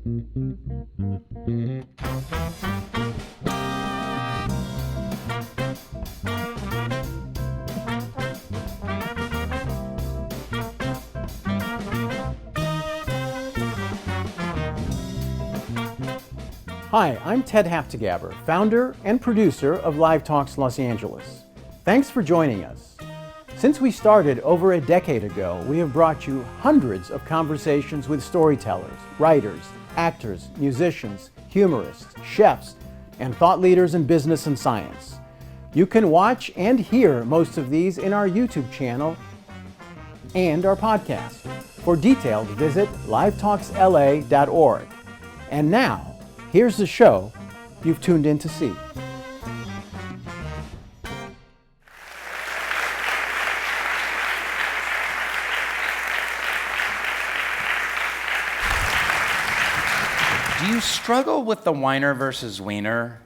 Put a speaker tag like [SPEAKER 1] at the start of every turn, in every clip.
[SPEAKER 1] Hi, I'm Ted Haftagaber, founder and producer of Live Talks Los Angeles. Thanks for joining us. Since we started over a decade ago, we have brought you hundreds of conversations with storytellers, writers, actors, musicians, humorists, chefs, and thought leaders in business and science. You can watch and hear most of these in our YouTube channel and our podcast. For details, visit livetalksla.org. And now, here's the show you've tuned in to see.
[SPEAKER 2] Do you struggle with the Weiner versus Weiner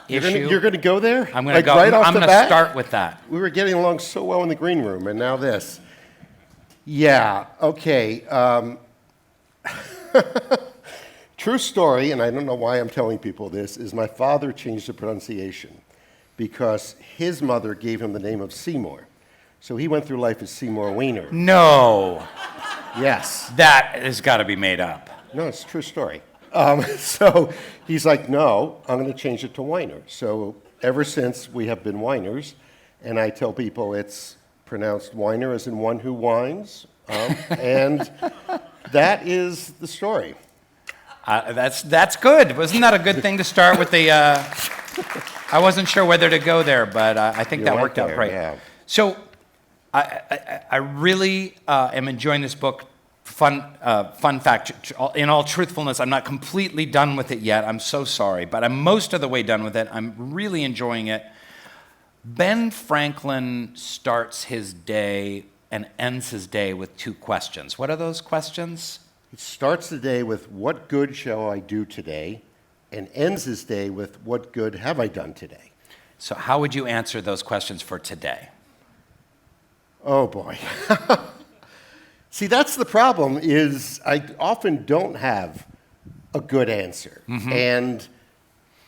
[SPEAKER 2] issue?
[SPEAKER 3] You're going to go there?
[SPEAKER 2] I'm going to go.
[SPEAKER 3] Right off
[SPEAKER 2] I'm
[SPEAKER 3] the
[SPEAKER 2] going to
[SPEAKER 3] bat?
[SPEAKER 2] start with that.
[SPEAKER 3] We were getting along so well in the green room, and now this. Yeah, okay. True story, and I don't know why I'm telling people this, is my father changed the pronunciation because his mother gave him the name of Seymour. So he went through life as Seymour Weiner.
[SPEAKER 2] No.
[SPEAKER 3] Yes.
[SPEAKER 2] That has got to be made up.
[SPEAKER 3] No, it's a true story. So he's like, no, I'm going to change it to Weiner. So ever since, we have been Weiners, and I tell people it's pronounced Weiner as in one who whines, and that is the story.
[SPEAKER 2] That's good. Wasn't that a good thing to start with the... I wasn't sure whether to go there, but I think that worked out great.
[SPEAKER 3] Yeah.
[SPEAKER 2] So I really am enjoying this book. Fun fact, in all truthfulness, I'm not completely done with it yet. I'm so sorry, but I'm most of the way done with it. I'm really enjoying it. Ben Franklin starts his day and ends his day with two questions. What are those questions?
[SPEAKER 3] He starts the day with, what good shall I do today? And ends his day with, what good have I done today?
[SPEAKER 2] So how would you answer those questions for today?
[SPEAKER 3] Oh, boy. See, that's the problem, is I often don't have a good answer. Mm-hmm. And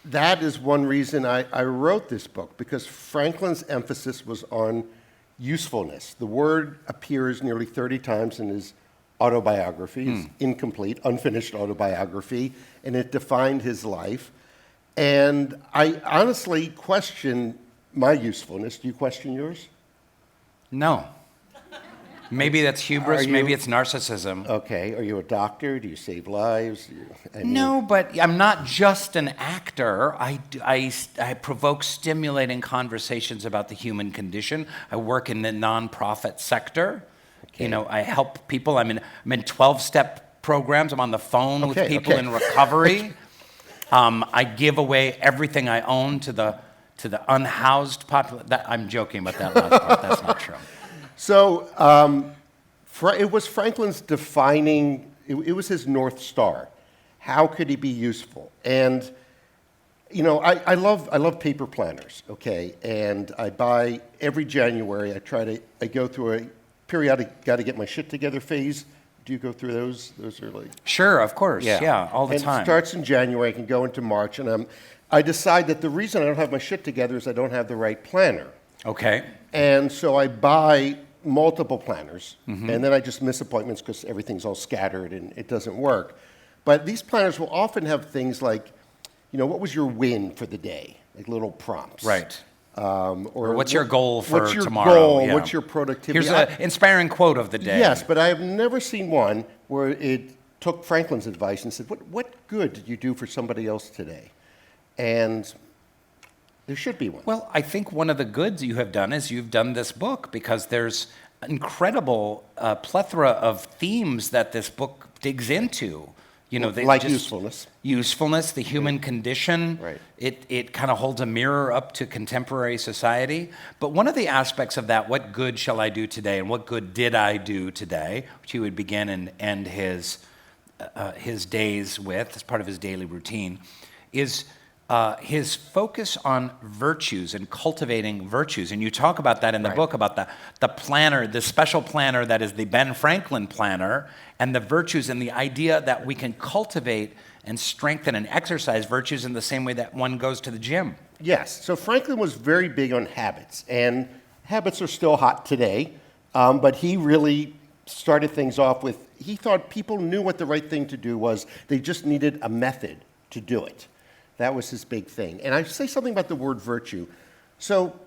[SPEAKER 3] that is one reason I wrote this book, because Franklin's emphasis was on usefulness. The word appears nearly 30 times in his autobiography, his incomplete, unfinished autobiography, and it defined his life. And I honestly question my usefulness. Do you question yours?
[SPEAKER 2] No. Maybe that's hubris, maybe it's narcissism.
[SPEAKER 3] Okay. Are you a doctor? Do you save lives?
[SPEAKER 2] No, but I'm not just an actor. I provoke stimulating conversations about the human condition. I work in the nonprofit sector. Okay. You know, I help people. I'm in 12-step programs. I'm on the phone with people in recovery. I give away everything I own to the unhoused population. I'm joking about that last part. That's not true.
[SPEAKER 3] So it was Franklin's defining, it was his North Star. How could he be useful? And, you know, I love paper planners, okay? And I buy, every January, I go through a periodic got to get my shit together phase. Do you go through those? Those are like...
[SPEAKER 2] Sure, of course, yeah all the time.
[SPEAKER 3] It starts in January, I can go into March, and I decide that the reason I don't have my shit together is I don't have the right planner.
[SPEAKER 2] Okay.
[SPEAKER 3] And so I buy multiple planners, and then I just miss appointments because everything's all scattered and it doesn't work. But these planners will often have things like, you know, what was your win for the day? Like little prompts.
[SPEAKER 2] Right.
[SPEAKER 3] Or
[SPEAKER 2] what's your goal for
[SPEAKER 3] what's your
[SPEAKER 2] tomorrow?
[SPEAKER 3] Goal?
[SPEAKER 2] Yeah.
[SPEAKER 3] What's your productivity?
[SPEAKER 2] Here's an inspiring quote of the day.
[SPEAKER 3] Yes, but I have never seen one where it took Franklin's advice and said, what good did you do for somebody else today? And there should be one.
[SPEAKER 2] Well, I think one of the goods you have done is you've done this book, because there's incredible plethora of themes that this book digs into. You know,
[SPEAKER 3] like usefulness.
[SPEAKER 2] Usefulness, the human condition.
[SPEAKER 3] Right.
[SPEAKER 2] It kind of holds a mirror up to contemporary society. But one of the aspects of that, what good shall I do today, and what good did I do today, which he would begin and end his days with, as part of his daily routine, is his focus on virtues and cultivating virtues, and you talk about that in the book, about the planner, the special planner that is the Ben Franklin planner, and the virtues and the idea that we can cultivate and strengthen and exercise virtues in the same way that one goes to the gym.
[SPEAKER 3] Yes. So Franklin was very big on habits, and habits are still hot today, but he really started things off with, he thought people knew what the right thing to do was, they just needed a method to do it. That was his big thing. And I say something about the word virtue. So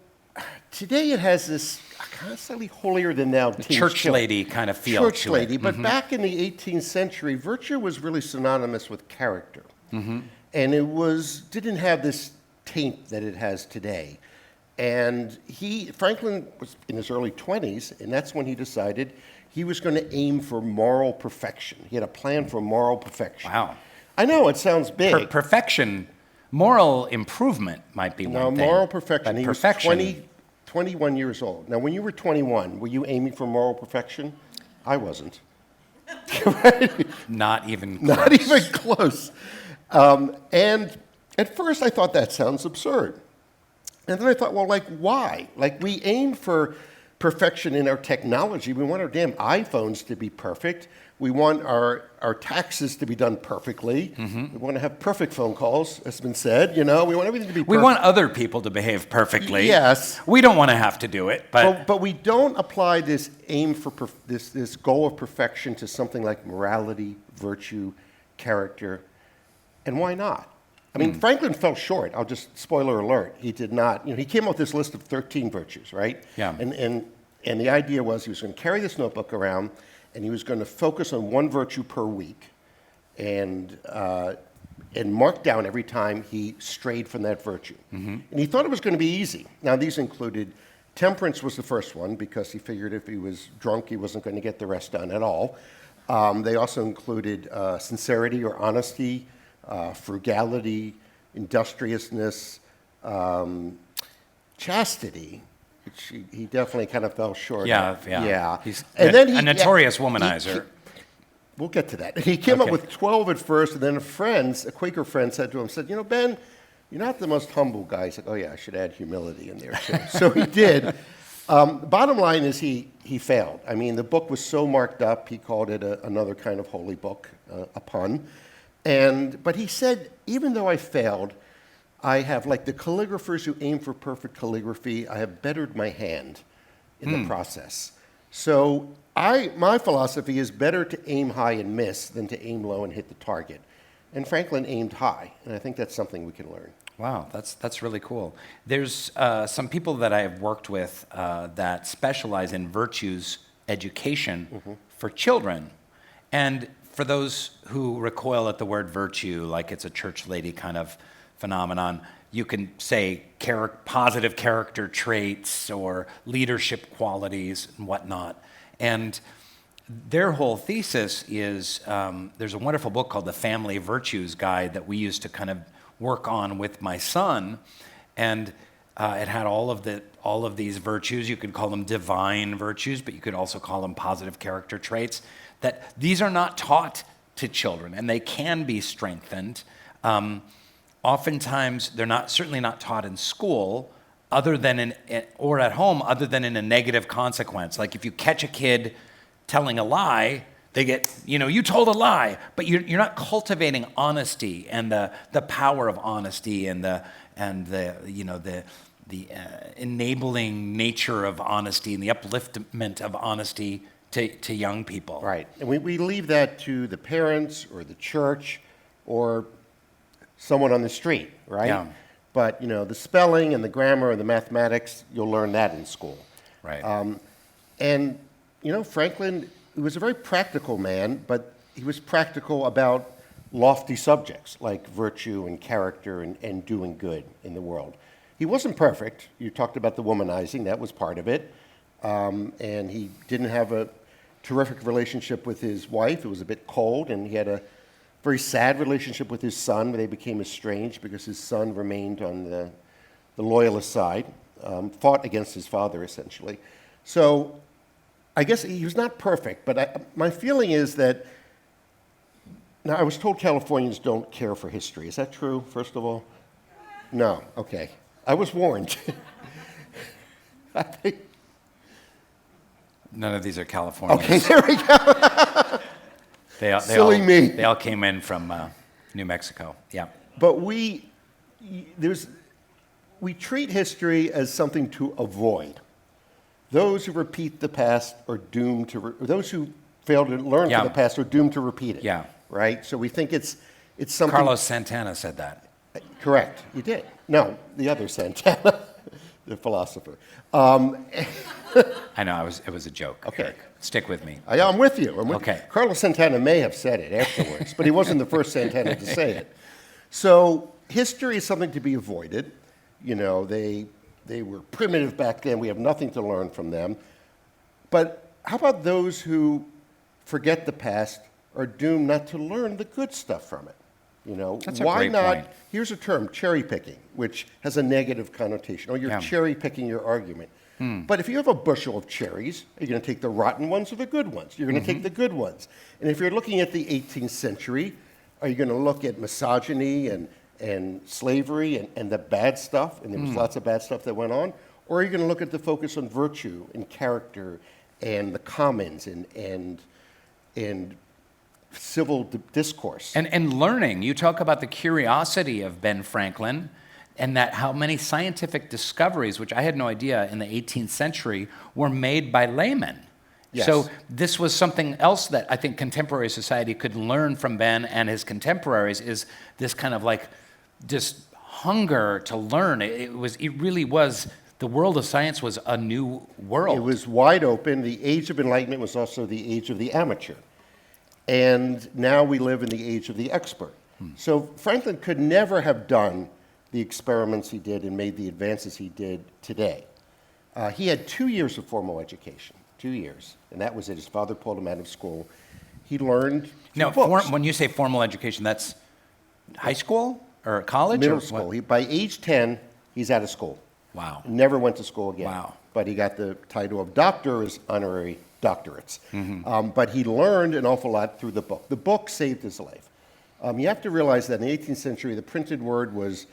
[SPEAKER 3] today it has this kind of slightly holier than thou
[SPEAKER 2] Church lady kind of feel.
[SPEAKER 3] Church lady. But back in the 18th century, virtue was really synonymous with character. And it didn't have this taint that it has today. And Franklin was in his early 20s, and that's when he decided he was going to aim for moral perfection. He had a plan for moral perfection.
[SPEAKER 2] Wow.
[SPEAKER 3] I know, it sounds big.
[SPEAKER 2] Perfection, moral improvement might be one thing.
[SPEAKER 3] No, moral perfection.
[SPEAKER 2] But
[SPEAKER 3] He
[SPEAKER 2] perfection.
[SPEAKER 3] was 21 years old. Now, when you were 21, were you aiming for moral perfection? I wasn't.
[SPEAKER 2] Not even close.
[SPEAKER 3] Not even close. And at first, I thought that sounds absurd. And then I thought, well, why? We aim for perfection in our technology. We want our damn iPhones to be perfect. We want our taxes to be done perfectly. We want to have perfect phone calls, as has been said. We want everything to be perfect.
[SPEAKER 2] We want other people to behave perfectly.
[SPEAKER 3] Yes.
[SPEAKER 2] We don't want to have to do it,
[SPEAKER 3] But we don't apply this aim for this goal of perfection to something like morality, virtue, character. And why not? I mean, Franklin fell short. I'll just, spoiler alert, he did not. He came up with this list of 13 virtues, right?
[SPEAKER 2] Yeah.
[SPEAKER 3] And the idea was he was going to carry this notebook around, and he was going to focus on one virtue per week, and mark down every time he strayed from that virtue. And he thought it was going to be easy. Now, these included temperance was the first one, because he figured if he was drunk, he wasn't going to get the rest done at all. They also included sincerity or honesty, frugality, industriousness, chastity, which he definitely kind of fell short of.
[SPEAKER 2] Yeah. He's
[SPEAKER 3] a
[SPEAKER 2] notorious womanizer.
[SPEAKER 3] We'll get to that. He came up with 12 at first, and then a Quaker friend said to him, Ben, you're not the most humble guy. He said, oh yeah, I should add humility in there too. So he did. Bottom line is he failed. I mean, the book was so marked up, he called it another kind of holy book, a pun. But he said, even though I failed, I have, like the calligraphers who aim for perfect calligraphy, I have bettered my hand in the process. So my philosophy is better to aim high and miss than to aim low and hit the target. And Franklin aimed high, and I think that's something we can learn.
[SPEAKER 2] Wow, that's really cool. There's some people that I have worked with that specialize in virtues education for children. And for those who recoil at the word virtue, like it's a church lady kind of phenomenon, you can say positive character traits or leadership qualities and whatnot. And their whole thesis is, there's a wonderful book called The Family Virtues Guide that we used to kind of work on with my son, and it had all of these virtues. You could call them divine virtues, but you could also call them positive character traits. That these are not taught to children, and they can be strengthened. Oftentimes, they're certainly not taught in school, or at home, other than in a negative consequence. Like if you catch a kid telling a lie, they get, you told a lie, but you're not cultivating honesty and the power of honesty and the enabling nature of honesty and the upliftment of honesty to young people.
[SPEAKER 3] Right. And we leave that to the parents or the church or someone on the street, right?
[SPEAKER 2] Yeah.
[SPEAKER 3] But, the spelling and the grammar and the mathematics, you'll learn that in school.
[SPEAKER 2] Right.
[SPEAKER 3] Franklin, he was a very practical man, but he was practical about lofty subjects like virtue and character and doing good in the world. He wasn't perfect. You talked about the womanizing. That was part of it. And he didn't have a terrific relationship with his wife. It was a bit cold, and he had a very sad relationship with his son. They became estranged because his son remained on the loyalist side, fought against his father, essentially. So I guess he was not perfect, but my feeling is that, now I was told Californians don't care for history. Is that true, first of all? No, okay. I was warned. I think.
[SPEAKER 2] None of these are Californians.
[SPEAKER 3] Okay, there we go. Silly me.
[SPEAKER 2] They all came in from New Mexico. Yeah.
[SPEAKER 3] But we treat history as something to avoid. Those who repeat the past are doomed to. Those who fail to learn from the past are doomed to repeat it.
[SPEAKER 2] Yeah.
[SPEAKER 3] Right. So we think it's something.
[SPEAKER 2] Carlos Santana said that.
[SPEAKER 3] Correct. You did. No, the other Santana, the philosopher.
[SPEAKER 2] I know. It was a joke.
[SPEAKER 3] Okay.
[SPEAKER 2] Eric. Stick with me.
[SPEAKER 3] I'm with you.
[SPEAKER 2] Okay.
[SPEAKER 3] Carlos Santana may have said it afterwards, but he wasn't the first Santana to say it. So history is something to be avoided. You know, they were primitive back then. We have nothing to learn from them. But how about those who forget the past are doomed not to learn the good stuff from it? You know,
[SPEAKER 2] That's a
[SPEAKER 3] why
[SPEAKER 2] great
[SPEAKER 3] not?
[SPEAKER 2] point.
[SPEAKER 3] Here's a term, cherry picking, which has a negative connotation. Oh, you're cherry picking your argument. But if you have a bushel of cherries, are you going to take the rotten ones or the good ones? You're going to take the good ones. And if you're looking at the 18th century, are you going to look at misogyny and slavery and the bad stuff? And there was lots of bad stuff that went on. Or are you going to look at the focus on virtue and character and the commons and civil discourse?
[SPEAKER 2] And learning. You talk about the curiosity of Ben Franklin and that how many scientific discoveries, which I had no idea in the 18th century, were made by laymen.
[SPEAKER 3] Yes.
[SPEAKER 2] So this was something else that I think contemporary society could learn from Ben and his contemporaries is this kind of like just hunger to learn. It really was, the world of science was a new world.
[SPEAKER 3] It was wide open. The age of enlightenment was also the age of the amateur. And now we live in the age of the expert. So Franklin could never have done the experiments he did and made the advances he did today. He had 2 years of formal education, 2 years, and that was it. His father pulled him out of school. He learned
[SPEAKER 2] Now,
[SPEAKER 3] books.
[SPEAKER 2] when you say formal education, that's high school or college?
[SPEAKER 3] Middle
[SPEAKER 2] or
[SPEAKER 3] school. By age 10, he's out of school.
[SPEAKER 2] Wow.
[SPEAKER 3] Never went to school again.
[SPEAKER 2] Wow.
[SPEAKER 3] But he got the title of doctor as honorary doctorates. But he learned an awful lot through the book. The book saved his life. You have to realize that in the 18th century, the printed word was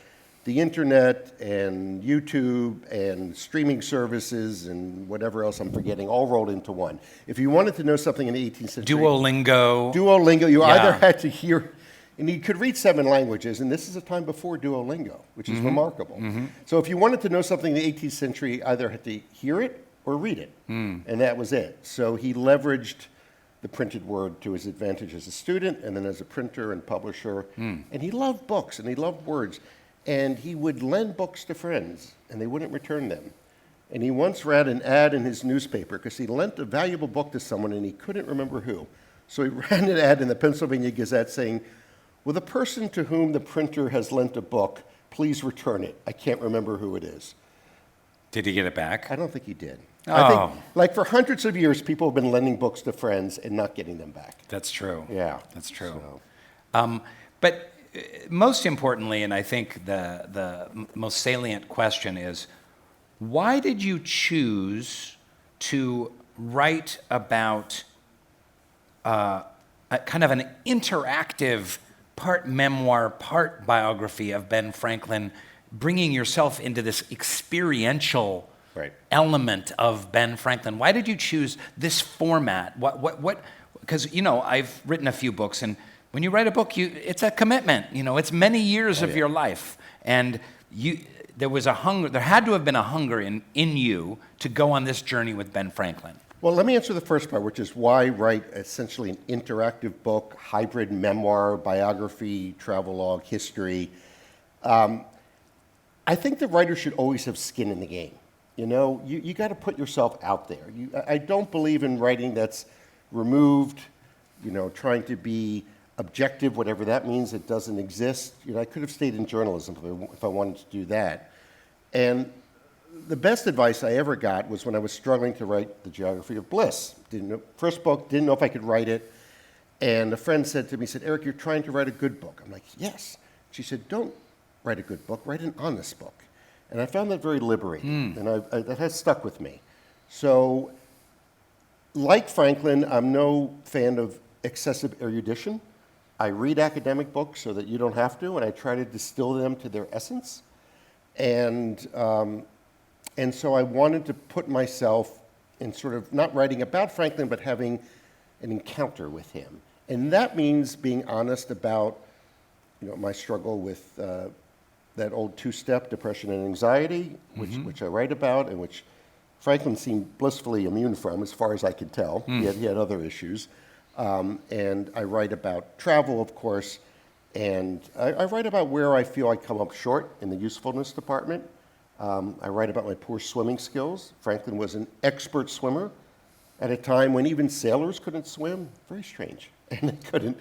[SPEAKER 3] the internet and YouTube and streaming services and whatever else I'm forgetting, all rolled into one. If you wanted to know something in the 18th century...
[SPEAKER 2] Duolingo.
[SPEAKER 3] You either had to hear... And you could read 7 languages, and this is a time before Duolingo, which is remarkable. So if you wanted to know something in the 18th century, you either had to hear it or read it, and that was it. So he leveraged the printed word to his advantage as a student and then as a printer and publisher. And he loved books, and he loved words. And he would lend books to friends, and they wouldn't return them. And he once read an ad in his newspaper because he lent a valuable book to someone, and he couldn't remember who. So he ran an ad in the Pennsylvania Gazette saying, "Will the person to whom the printer has lent a book please return it? I can't remember who it is."
[SPEAKER 2] Did he get it back?
[SPEAKER 3] I don't think he did.
[SPEAKER 2] Oh.
[SPEAKER 3] I think, like for hundreds of years, people have been lending books to friends and not getting them back.
[SPEAKER 2] That's true.
[SPEAKER 3] Yeah.
[SPEAKER 2] That's true.
[SPEAKER 3] So.
[SPEAKER 2] But most importantly, and I think the most salient question is, why did you choose to write about a kind of an interactive, part memoir, part biography of Ben Franklin, bringing yourself into this experiential element of Ben Franklin? Why did you choose this format? What? Because, you know, I've written a few books, and when you write a book, it's a commitment. You know, it's many years of your life, and there was a hunger. There had to have been a hunger in you to go on this journey with Ben Franklin.
[SPEAKER 3] Well, let me answer the first part, which is why write essentially an interactive book, hybrid memoir, biography, travelogue, history. I think the writer should always have skin in the game. You know, you got to put yourself out there. I don't believe in writing that's removed, you know, trying to be objective, whatever that means. It doesn't exist. You know, I could have stayed in journalism if I wanted to do that. And the best advice I ever got was when I was struggling to write the Geography of Bliss. First book, didn't know if I could write it. And a friend said to me, "Eric, you're trying to write a good book." I'm like, "Yes." She said, "Don't write a good book, write an honest book." And I found that very liberating, and that has stuck with me. So, like Franklin, I'm no fan of excessive erudition. I read academic books so that you don't have to, and I try to distill them to their essence. And so I wanted to put myself in sort of not writing about Franklin, but having an encounter with him. And that means being honest about, my struggle with that old two-step depression and anxiety, which I write about, and which Franklin seemed blissfully immune from, as far as I could tell. He had other issues. And I write about travel, of course, and I write about where I feel I come up short in the usefulness department. I write about my poor swimming skills. Franklin was an expert swimmer at a time when even sailors couldn't swim. Very strange. And they couldn't.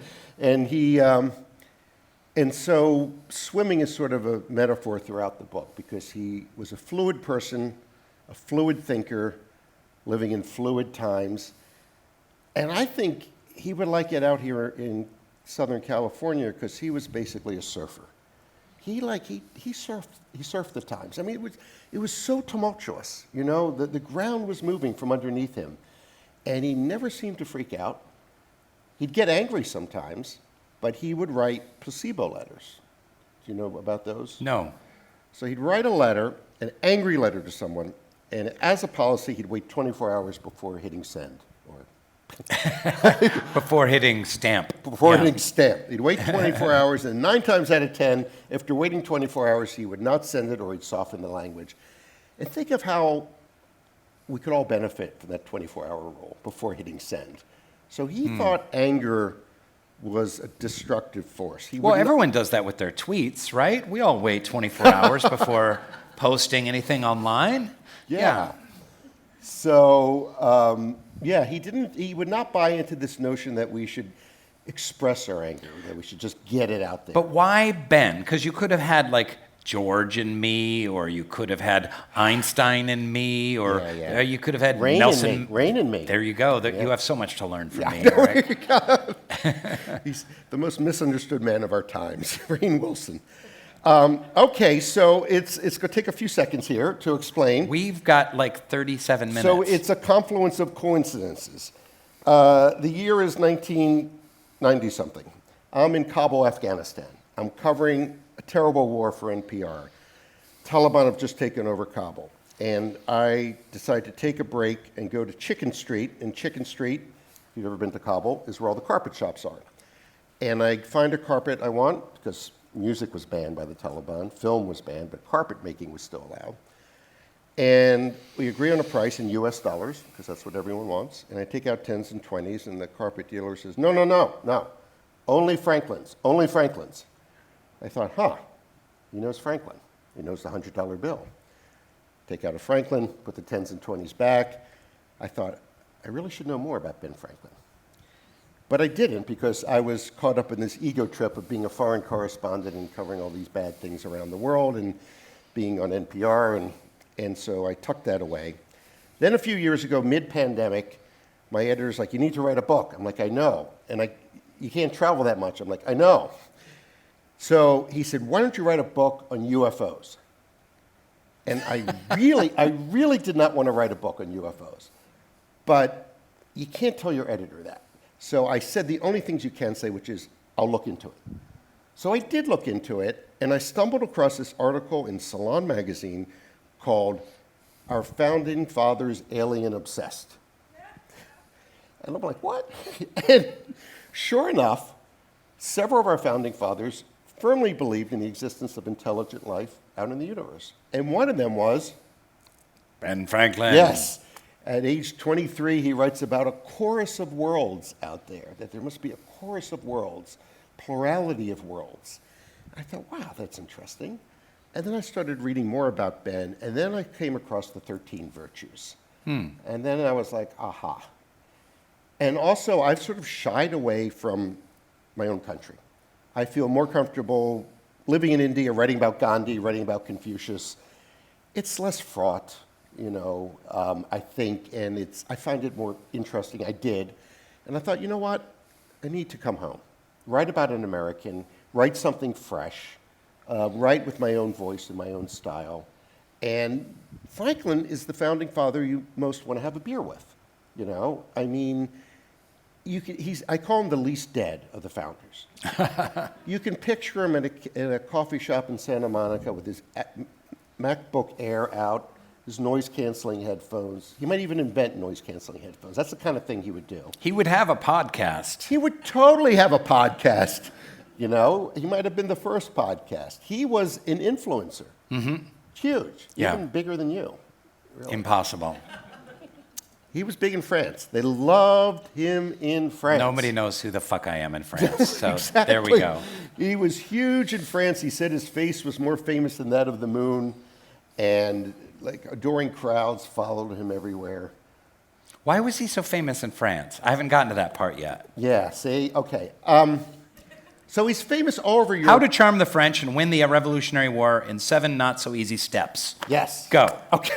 [SPEAKER 3] And so swimming is sort of a metaphor throughout the book, because he was a fluid person, a fluid thinker, living in fluid times. And I think he would like it out here in Southern California, because he was basically a surfer. He surfed the times. I mean, it was so tumultuous, the ground was moving from underneath him. And he never seemed to freak out. He'd get angry sometimes, but he would write placebo letters. Do you know about those?
[SPEAKER 2] No.
[SPEAKER 3] So he'd write a letter, an angry letter to someone, and as a policy, he'd wait 24 hours before hitting send.
[SPEAKER 2] Before hitting stamp.
[SPEAKER 3] Hitting stamp. He'd wait 24 hours, and 9 times out of 10, after waiting 24 hours, he would not send it, or he'd soften the language. And think of how we could all benefit from that 24-hour rule before hitting send. So he thought anger was a destructive force.
[SPEAKER 2] Everyone does that with their tweets, right? We all wait 24 hours before posting anything online.
[SPEAKER 3] Yeah. So, he would not buy into this notion that we should express our anger, that we should just get it out there.
[SPEAKER 2] But why Ben? Because you could have had George in me, or you could have had Einstein in me, or you could have had
[SPEAKER 3] Rainn
[SPEAKER 2] Nelson.
[SPEAKER 3] Rainn in me.
[SPEAKER 2] There you go. You have so much to learn from me. Right?
[SPEAKER 3] He's the most misunderstood man of our times, Rainn Wilson. Okay, so it's going to take a few seconds here to explain.
[SPEAKER 2] We've got 37 minutes.
[SPEAKER 3] So it's a confluence of coincidences. The year is 1990-something. I'm in Kabul, Afghanistan. I'm covering a terrible war for NPR. Taliban have just taken over Kabul. And I decide to take a break and go to Chicken Street. And Chicken Street, if you've ever been to Kabul, is where all the carpet shops are. And I find a carpet I want, because music was banned by the Taliban, film was banned, but carpet making was still allowed. And we agree on a price in US dollars, because that's what everyone wants. And I take out 10s and 20s, and the carpet dealer says, no, only Franklin's, only Franklin's. I thought, he knows Franklin. He knows the $100 bill. Take out a Franklin, put the 10s and 20s back. I thought, I really should know more about Ben Franklin. But I didn't, because I was caught up in this ego trip of being a foreign correspondent and covering all these bad things around the world and being on NPR, and so I tucked that away. Then a few years ago, mid-pandemic, my editor's like, you need to write a book. I'm like, I know. And you can't travel that much. I'm like, I know. So he said, why don't you write a book on UFOs? And I really did not want to write a book on UFOs. But you can't tell your editor that. So I said the only things you can say, which is, I'll look into it. So I did look into it, and I stumbled across this article in Salon magazine called Our Founding Fathers Alien Obsessed. And I'm like, what? And sure enough, several of our founding fathers firmly believed in the existence of intelligent life out in the universe. And one of them was
[SPEAKER 2] Ben Franklin.
[SPEAKER 3] Yes. At age 23, he writes about a chorus of worlds out there, that there must be a chorus of worlds, plurality of worlds. I thought, wow, that's interesting. And then I started reading more about Ben, and then I came across the 13 virtues. And then I was like, aha. And also, I've sort of shied away from my own country. I feel more comfortable living in India, writing about Gandhi, writing about Confucius. It's less fraught. I think, and I find it more interesting. I did. And I thought, you know what? I need to come home, write about an American, write something fresh, write with my own voice and my own style. And Franklin is the founding father you most want to have a beer with. I mean, I call him the least dead of the founders. You can picture him at a coffee shop in Santa Monica with his MacBook Air out, his noise-canceling headphones. He might even invent noise-canceling headphones. That's the kind of thing he would do.
[SPEAKER 2] He would have a podcast.
[SPEAKER 3] He would totally have a podcast. You know, he might have been the first podcast. He was an influencer. Huge.
[SPEAKER 2] Yeah.
[SPEAKER 3] Even bigger than you. Really.
[SPEAKER 2] Impossible.
[SPEAKER 3] He was big in France. They loved him in France.
[SPEAKER 2] Nobody knows who the fuck I am in France. So
[SPEAKER 3] Exactly.
[SPEAKER 2] there we go.
[SPEAKER 3] He was huge in France. He said his face was more famous than that of the moon. And like adoring crowds followed him everywhere.
[SPEAKER 2] Why was he so famous in France? I haven't gotten to that part yet.
[SPEAKER 3] Yeah, see? Okay. So he's famous all over Europe.
[SPEAKER 2] How to Charm the French and Win the Revolutionary War in 7 Not-So-Easy Steps.
[SPEAKER 3] Yes.
[SPEAKER 2] Go.
[SPEAKER 3] Okay.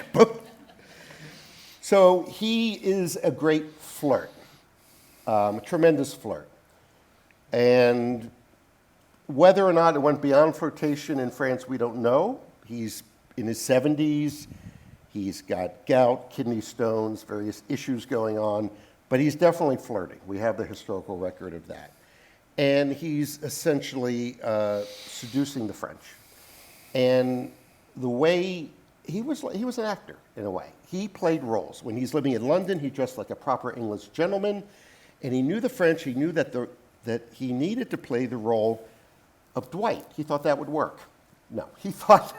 [SPEAKER 3] So he is a great flirt, a tremendous flirt. And whether or not it went beyond flirtation in France, we don't know. He's in his 70s. He's got gout, kidney stones, various issues going on. But he's definitely flirting. We have the historical record of that. And he's essentially seducing the French. And the way he was an actor in a way. He played roles. When he's living in London, he dressed like a proper English gentleman, and he knew the French. He knew that he needed to play the role of Dwight. He thought that would work. No, he thought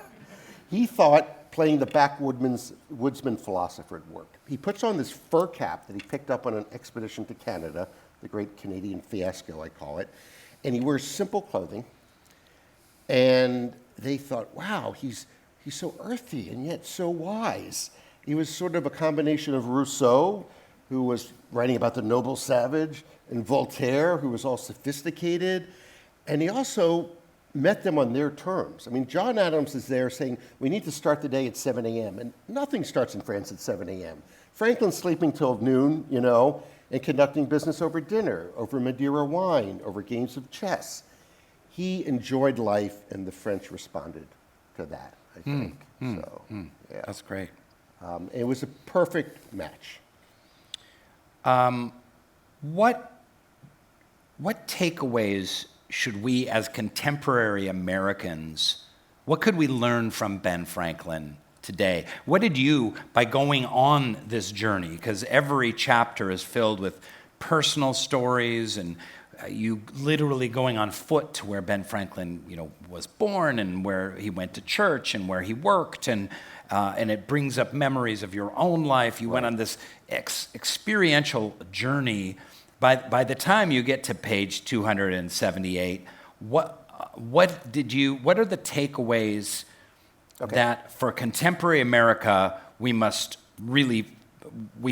[SPEAKER 3] playing the backwoodsman philosopher would work. He puts on this fur cap that he picked up on an expedition to Canada, the Great Canadian Fiasco, I call it, and he wears simple clothing. And they thought, wow, he's so earthy and yet so wise. He was sort of a combination of Rousseau, who was writing about the noble savage, and Voltaire, who was all sophisticated. And he also met them on their terms. I mean, John Adams is there saying, we need to start the day at 7 a.m. And nothing starts in France at 7 a.m. Franklin's sleeping till noon, you know, and conducting business over dinner, over Madeira wine, over games of chess. He enjoyed life, and the French responded to that, I think. Yeah.
[SPEAKER 2] That's great.
[SPEAKER 3] It was a perfect match.
[SPEAKER 2] What takeaways should we as contemporary Americans, what could we learn from Ben Franklin today? What did you, by going on this journey, because every chapter is filled with personal stories and you literally going on foot to where Ben Franklin, was born and where he went to church and where he worked, and it brings up memories of your own life. You went on this experiential journey. By the time you get to page 278, what are the takeaways that for contemporary America we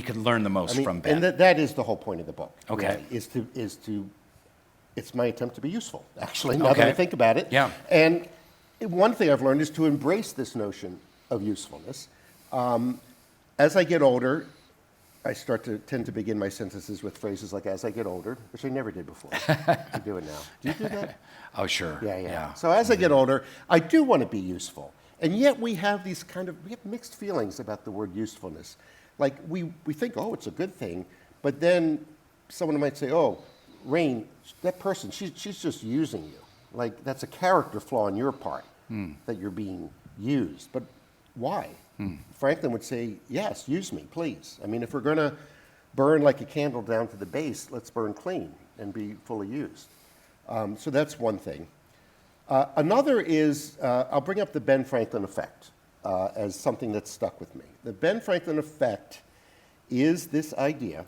[SPEAKER 2] could learn the most from Ben?
[SPEAKER 3] And that is the whole point of the book.
[SPEAKER 2] Okay.
[SPEAKER 3] Really, it's my attempt to be useful, actually, now that I think about it.
[SPEAKER 2] Yeah.
[SPEAKER 3] And one thing I've learned is to embrace this notion of usefulness. As I get older, I tend to begin my sentences with phrases like, as I get older, which I never did before. I do it now. Do you do that?
[SPEAKER 2] Oh, sure.
[SPEAKER 3] Yeah. So as I get older, I do want to be useful. And yet we have we have mixed feelings about the word usefulness. Like we think, oh, it's a good thing, but then someone might say, oh, Rainn, that person, she's just using you. Like that's a character flaw on your part, that you're being used. But why? Franklin would say, yes, use me, please. I mean, if we're going to burn like a candle down to the base, let's burn clean and be fully used. So that's one thing. Another is, I'll bring up the Ben Franklin effect as something that's stuck with me. The Ben Franklin effect is this idea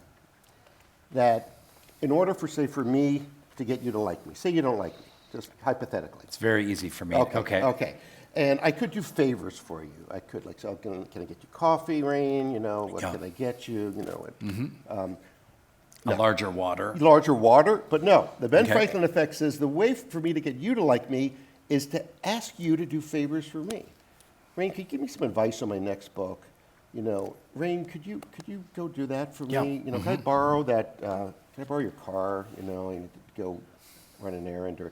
[SPEAKER 3] that in order for me to get you to like me, say you don't like me, just hypothetically.
[SPEAKER 2] It's very easy for me.
[SPEAKER 3] Okay. And I could do favors for you. I could, like, so can I get you coffee, Rainn? What can I get you?
[SPEAKER 2] Larger water.
[SPEAKER 3] Larger water, but no. The Ben Franklin effect says the way for me to get you to like me is to ask you to do favors for me. Rainn, could you give me some advice on my next book? Rainn, could you go do that for me? Can I borrow that? Can I borrow your car? I need to go run an errand, or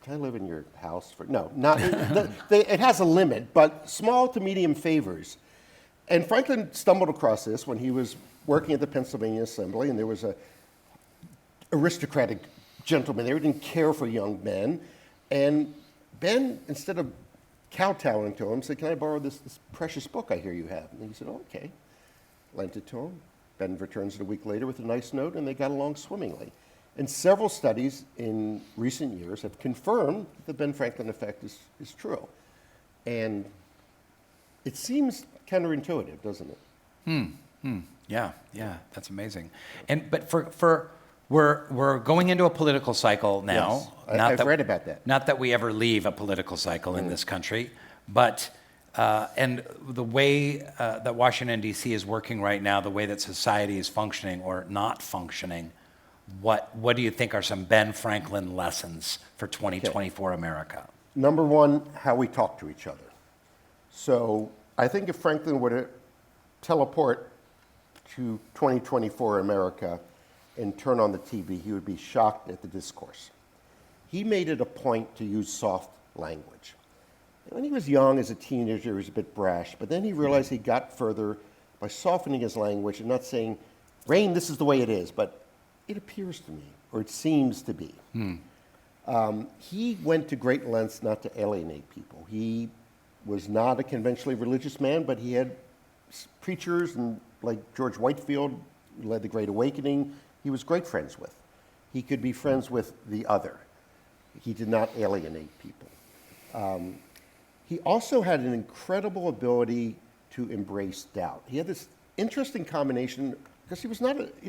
[SPEAKER 3] can I live in your house for? No, not. It has a limit, but small to medium favors. And Franklin stumbled across this when he was working at the Pennsylvania Assembly, and there was a aristocratic gentleman there who didn't care for young men. And Ben, instead of kowtowing to him, said, "Can I borrow this precious book I hear you have?" And he said, "Oh, okay." Lent it to him. Ben returns it a week later with a nice note, and they got along swimmingly. And several studies in recent years have confirmed the Ben Franklin effect is true. And it seems counterintuitive, doesn't it?
[SPEAKER 2] Yeah, that's amazing. But we're going into a political cycle now.
[SPEAKER 3] Yes, I've read about that.
[SPEAKER 2] Not that we ever leave a political cycle in this country, but and the way that Washington D.C. is working right now, the way that society is functioning or not functioning, what do you think are some Ben Franklin lessons for 2024 America?
[SPEAKER 3] Number one, how we talk to each other. So I think if Franklin were to teleport to 2024 America and turn on the TV, he would be shocked at the discourse. He made it a point to use soft language. When he was young, as a teenager, he was a bit brash, but then he realized he got further by softening his language and not saying, "Rainn, this is the way it is," but "it appears to me," or "it seems to be." He went to great lengths not to alienate people. He was not a conventionally religious man, but he had preachers and like George Whitefield, who led the Great Awakening, he was great friends with. He could be friends with the other. He did not alienate people. He also had an incredible ability to embrace doubt. He had this interesting combination because he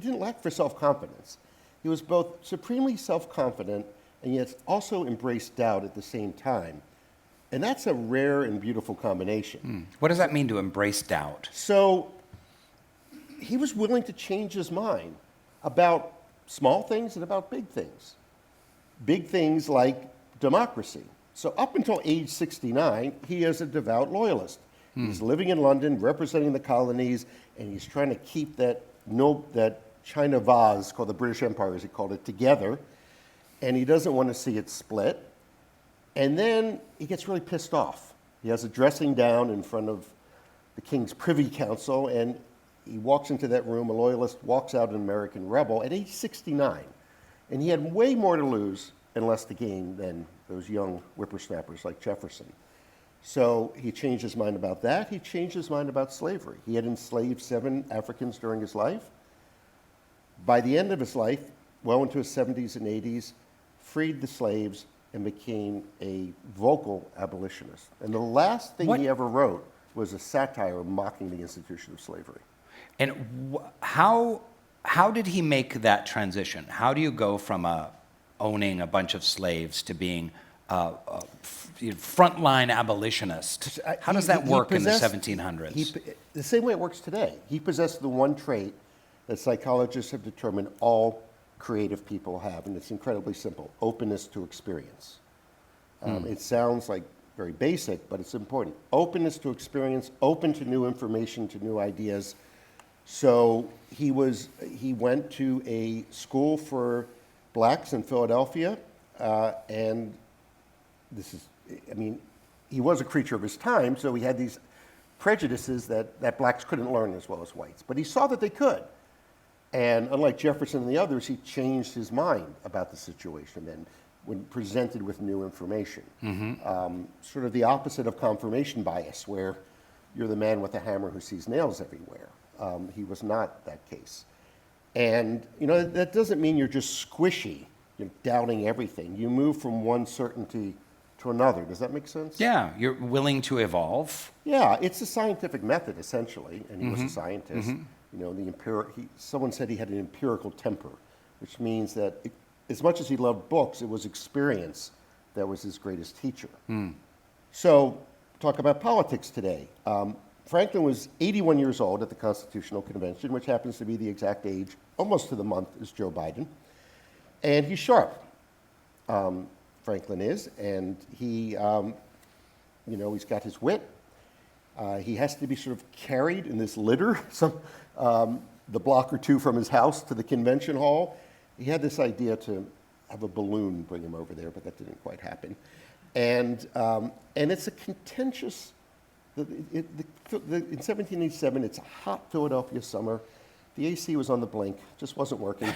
[SPEAKER 3] didn't lack for self-confidence. He was both supremely self-confident and yet also embraced doubt at the same time. And that's a rare and beautiful combination.
[SPEAKER 2] What does that mean to embrace doubt?
[SPEAKER 3] So he was willing to change his mind about small things and about big things. Big things like democracy. So up until age 69, he is a devout loyalist. He's living in London, representing the colonies, and he's trying to keep that China vase, called the British Empire, as he called it, together. And he doesn't want to see it split. And then he gets really pissed off. He has a dressing down in front of the King's Privy Council, and he walks into that room, a loyalist walks out an American rebel at age 69. And he had way more to lose and less to gain than those young whippersnappers like Jefferson. So he changed his mind about that. He changed his mind about slavery. He had enslaved 7 Africans during his life. By the end of his life, well into his 70s and 80s, freed the slaves and became a vocal abolitionist. And the last thing he ever wrote was a satire mocking the institution of slavery.
[SPEAKER 2] And how did he make that transition? How do you go from owning a bunch of slaves to being a frontline abolitionist? How does that work in the 1700s?
[SPEAKER 3] The same way it works today. He possessed the one trait that psychologists have determined all creative people have, and it's incredibly simple: openness to experience. It sounds like very basic, but it's important. Openness to experience, open to new information, to new ideas. So he went to a school for blacks in Philadelphia, and he was a creature of his time, so he had these prejudices that blacks couldn't learn as well as whites. But he saw that they could. And unlike Jefferson and the others, he changed his mind about the situation and when presented with new information. Sort of the opposite of confirmation bias, where you're the man with a hammer who sees nails everywhere. He was not that case. And that doesn't mean you're just squishy, you're doubting everything. You move from one certainty to another. Does that make sense?
[SPEAKER 2] Yeah, you're willing to evolve.
[SPEAKER 3] Yeah, it's a scientific method, essentially, and he was a scientist. Someone said he had an empirical temper, which means that as much as he loved books, it was experience that was his greatest teacher. So, talk about politics today. Franklin was 81 years old at the Constitutional Convention, which happens to be the exact age, almost to the month, as Joe Biden. And he's sharp. Franklin is, and he's got his wit. He has to be sort of carried in this litter, the block or two from his house to the convention hall. He had this idea to have a balloon bring him over there, but that didn't quite happen. And it's a contentious. In 1787, it's a hot Philadelphia summer. The AC was on the blink, just wasn't working.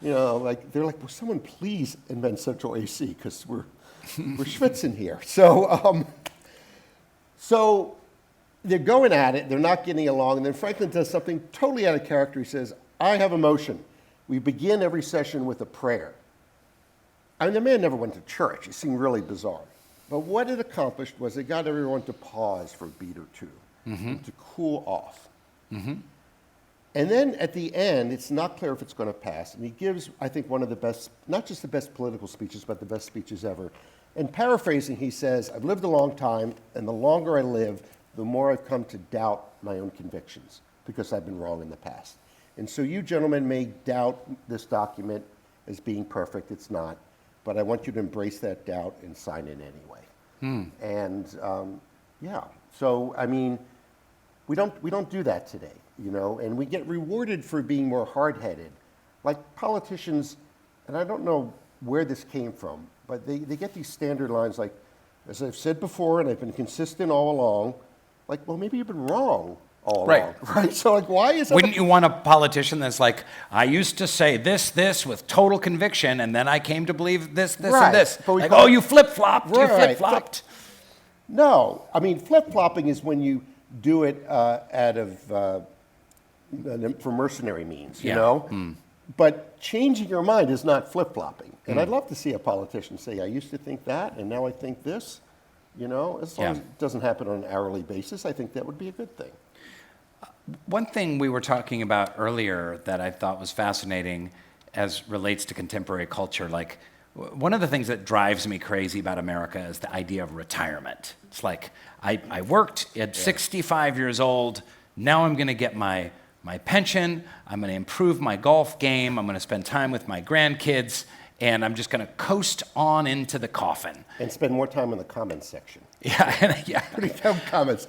[SPEAKER 3] They're like, will someone please invent central AC, because we're schwitzing here. So So they're going at it, they're not getting along, and then Franklin does something totally out of character. He says, I have a motion. We begin every session with a prayer. I mean, the man never went to church. It seemed really bizarre. But what it accomplished was it got everyone to pause for a beat or two, to cool off. And then at the end, it's not clear if it's going to pass. And he gives, I think, one of the best, not just the best political speeches, but the best speeches ever. And paraphrasing, he says, I've lived a long time, and the longer I live, the more I've come to doubt my own convictions, because I've been wrong in the past. And so you gentlemen may doubt this document as being perfect. It's not. But I want you to embrace that doubt and sign it anyway. And yeah, so I mean, we don't do that today, you know, and we get rewarded for being more hard-headed. Like politicians, and I don't know where this came from, but they get these standard lines like, as I've said before, and I've been consistent all along, like, well, maybe you've been wrong all along, right? So, like, why is that?
[SPEAKER 2] Wouldn't you want a politician that's like, I used to say this with total conviction, and then I came to believe this, and this. Like, oh, you flip-flopped, you flip-flopped.
[SPEAKER 3] No, I mean, flip-flopping is when you do it out of, for mercenary means, you know? But changing your mind is not flip-flopping. And I'd love to see a politician say, I used to think that, and now I think this. You know, as long as it doesn't happen on an hourly basis, I think that would be a good thing.
[SPEAKER 2] One thing we were talking about earlier that I thought was fascinating as relates to contemporary culture, like one of the things that drives me crazy about America is the idea of retirement. It's like, I worked at 65 years old, now I'm going to get my pension, I'm going to improve my golf game, I'm going to spend time with my grandkids, and I'm just going to coast on into the coffin.
[SPEAKER 3] And spend more time in the comments section.
[SPEAKER 2] Yeah.
[SPEAKER 3] Pretty dumb comments.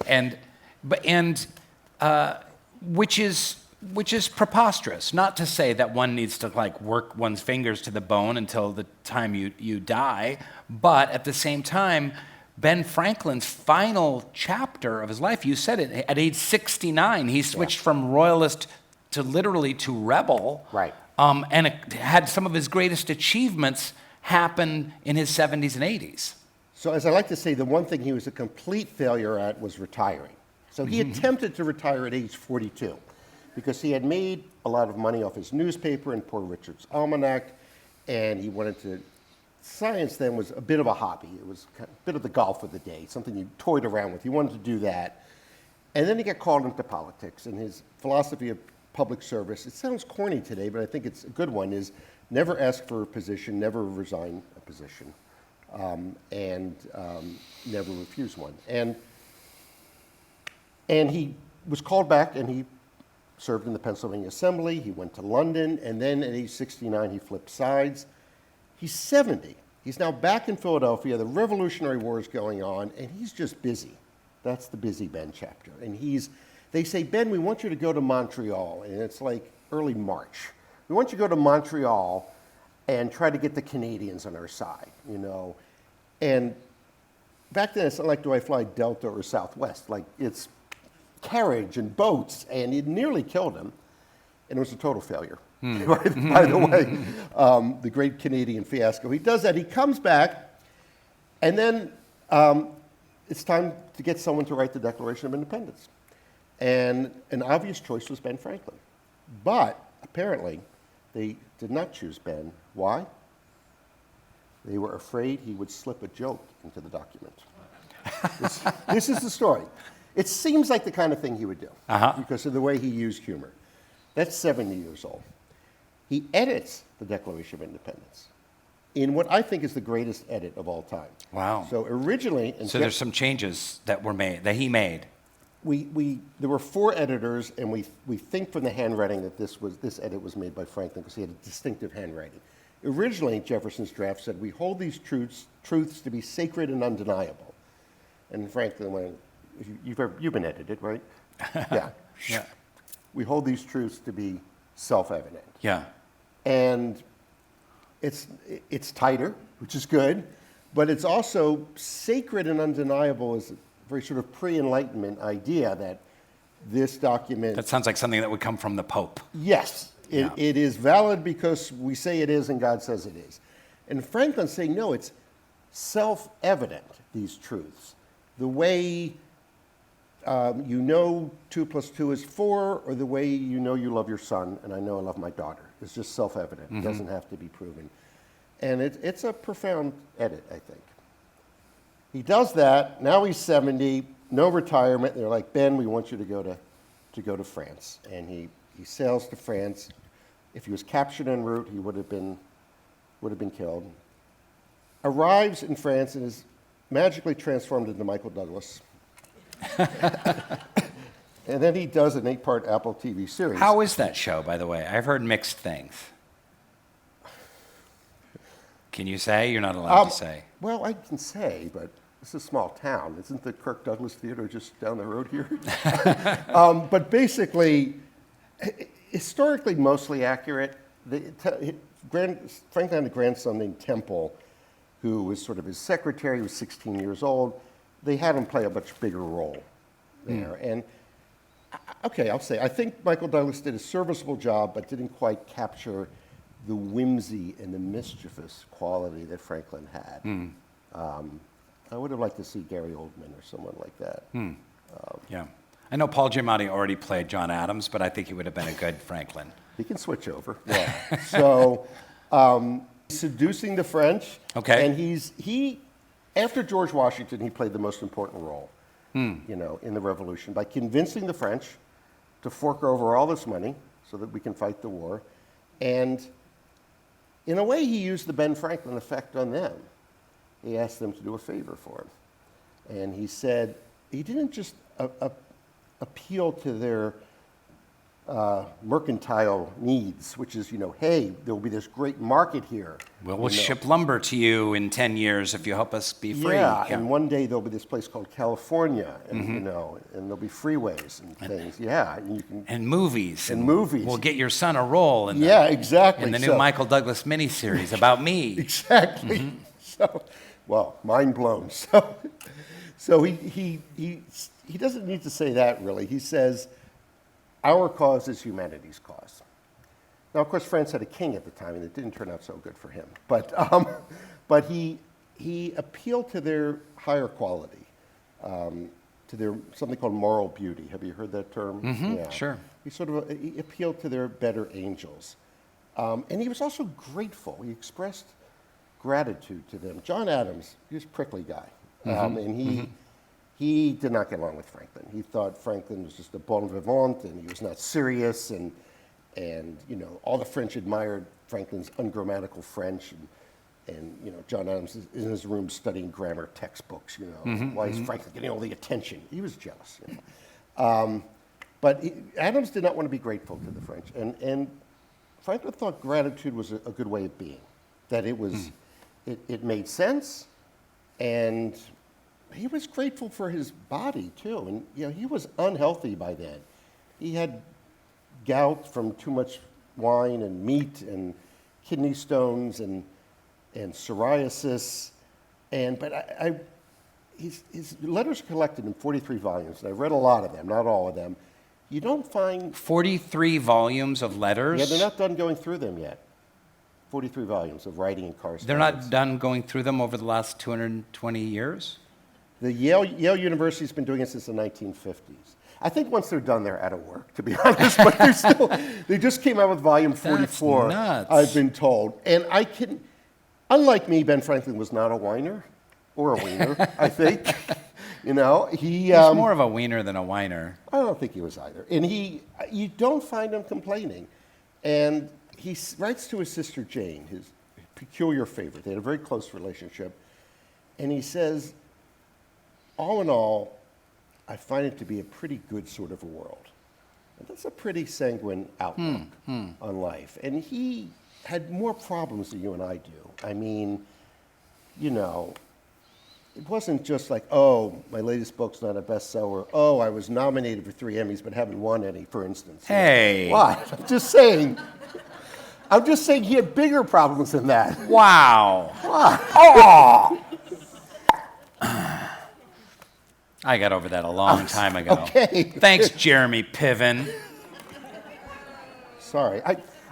[SPEAKER 2] Which is preposterous. Not to say that one needs to like work one's fingers to the bone until the time you die, but at the same time, Ben Franklin's final chapter of his life, you said it, at age 69, he switched from royalist to literally to rebel.
[SPEAKER 3] Right.
[SPEAKER 2] And it had some of his greatest achievements happen in his 70s and 80s.
[SPEAKER 3] So as I like to say, the one thing he was a complete failure at was retiring. So he attempted to retire at age 42 because he had made a lot of money off his newspaper and Poor Richard's Almanac, and he wanted to, science then was a bit of a hobby. It was a bit of the golf of the day, something he toyed around with. He wanted to do that. And then he got called into politics, and his philosophy of public service, it sounds corny today, but I think it's a good one, is never ask for a position, never resign a position, and never refuse one. And he was called back, and he served in the Pennsylvania Assembly. He went to London, and then at age 69, he flipped sides. He's 70. He's now back in Philadelphia. The Revolutionary War is going on, and he's just busy. That's the busy Ben chapter. And they say, Ben, we want you to go to Montreal, and it's like early March. We want you to go to Montreal and try to get the Canadians on our side, you know. And back then, it's not like, do I fly Delta or Southwest? Like, it's carriage and boats, and it nearly killed him, and it was a total failure, by the way, the great Canadian fiasco. He does that, he comes back, and then it's time to get someone to write the Declaration of Independence. And an obvious choice was Ben Franklin. But apparently, they did not choose Ben. Why? They were afraid he would slip a joke into the document. This is the story. It seems like the kind of thing he would do because of the way he used humor. That's 70 years old. He edits the Declaration of Independence in what I think is the greatest edit of all time.
[SPEAKER 2] Wow.
[SPEAKER 3] So originally...
[SPEAKER 2] So there's some changes that were made, that he made.
[SPEAKER 3] There were 4 editors, and we think from the handwriting that this edit was made by Franklin because he had a distinctive handwriting. Originally, Jefferson's draft said, we hold these truths to be sacred and undeniable. And Franklin went, you've been edited, right? Yeah.
[SPEAKER 2] Yeah.
[SPEAKER 3] We hold these truths to be self-evident.
[SPEAKER 2] Yeah.
[SPEAKER 3] And it's tighter, which is good, but it's also sacred and undeniable is a very sort of pre-Enlightenment idea that this document...
[SPEAKER 2] That sounds like something that would come from the Pope.
[SPEAKER 3] Yes. It is valid because we say it is and God says it is. And Franklin's saying, no, it's self-evident, these truths. The way you know 2 + 2 is 4, or the way you know you love your son, and I know I love my daughter. It's just self-evident. It doesn't have to be proven. And it's a profound edit, I think. He does that. Now he's 70, no retirement. They're like, Ben, we want you to go to France. And he sails to France. If he was captured en route, he would have been killed. Arrives in France and is magically transformed into Michael Douglas. And then he does an 8-part Apple TV series.
[SPEAKER 2] How is that show, by the way? I've heard mixed things. Can you say? You're not allowed to say.
[SPEAKER 3] Well, I can say, but it's a small town. Isn't the Kirk Douglas Theater just down the road here? But basically, historically mostly accurate. Franklin had a grandson named Temple, who was sort of his secretary. He was 16 years old. They had him play a much bigger role there. And okay, I'll say, I think Michael Douglas did a serviceable job, but didn't quite capture the whimsy and the mischievous quality that Franklin had. I would have liked to see Gary Oldman or someone like that.
[SPEAKER 2] Yeah. I know Paul Giamatti already played John Adams, but I think he would have been a good Franklin.
[SPEAKER 3] He can switch over. Yeah. So, seducing the French.
[SPEAKER 2] Okay.
[SPEAKER 3] And he, after George Washington, he played the most important role, you know, in the Revolution by convincing the French to fork over all this money so that we can fight the war. And in a way, he used the Ben Franklin effect on them. He asked them to do a favor for him. And he said, he didn't just appeal to their mercantile needs, which is, you know, hey, there will be this great market here.
[SPEAKER 2] Well, we'll ship lumber to you in 10 years if you help us be free.
[SPEAKER 3] Yeah, and one day there'll be this place called California, and you know, and there'll be freeways and things. Yeah, and you can
[SPEAKER 2] and movies.
[SPEAKER 3] And movies.
[SPEAKER 2] We'll get your son a role in
[SPEAKER 3] exactly.
[SPEAKER 2] in the new Michael Douglas miniseries about me.
[SPEAKER 3] Exactly. So, well, mind blown. So he doesn't need to say that really. He says, our cause is humanity's cause. Now, of course, France had a king at the time, and it didn't turn out so good for him. But he appealed to their higher quality, to their something called moral beauty. Have you heard that term?
[SPEAKER 2] Yeah. Sure.
[SPEAKER 3] He appealed to their better angels, and he was also grateful. He expressed gratitude to them. John Adams, he was a prickly guy, and he did not get along with Franklin. He thought Franklin was just a bon vivant, and he was not serious, and you know, all the French admired Franklin's ungrammatical French, and you know, John Adams is in his room studying grammar textbooks. You know, why is Franklin getting all the attention? He was jealous. You know? But Adams did not want to be grateful to the French, and Franklin thought gratitude was a good way of being, that it was, it made sense, and he was grateful for his body too, and you know, he was unhealthy by then. He had gout from too much wine and meat, and kidney stones, and psoriasis, but his letters are collected in 43 volumes, and I've read a lot of them, not all of them. You don't find
[SPEAKER 2] 43 volumes of letters.
[SPEAKER 3] Yeah, they're not done going through them yet. 43 volumes of writing and correspondence.
[SPEAKER 2] They're not done going through them over the last 220 years.
[SPEAKER 3] The Yale University's been doing it since the 1950s. I think once they're done, they're out of work, to be honest. But they just came out with volume 44.
[SPEAKER 2] That's nuts.
[SPEAKER 3] I've been told. And unlike me, Ben Franklin was not a whiner or a wiener, I think. You know, he's
[SPEAKER 2] more of a wiener than a whiner.
[SPEAKER 3] I don't think he was either. And you don't find him complaining. And he writes to his sister Jane, his peculiar favorite. They had a very close relationship. And he says, all in all, I find it to be a pretty good sort of a world. And that's a pretty sanguine outlook on life. And he had more problems than you and I do. I mean, you know, it wasn't just like, oh, my latest book's not a bestseller. Oh, I was nominated for 3 Emmys but haven't won any, for instance.
[SPEAKER 2] Hey.
[SPEAKER 3] What? I'm just saying he had bigger problems than that.
[SPEAKER 2] Wow.
[SPEAKER 3] What?
[SPEAKER 2] Oh! I got over that a long time ago.
[SPEAKER 3] Okay.
[SPEAKER 2] Thanks, Jeremy Piven.
[SPEAKER 3] Sorry.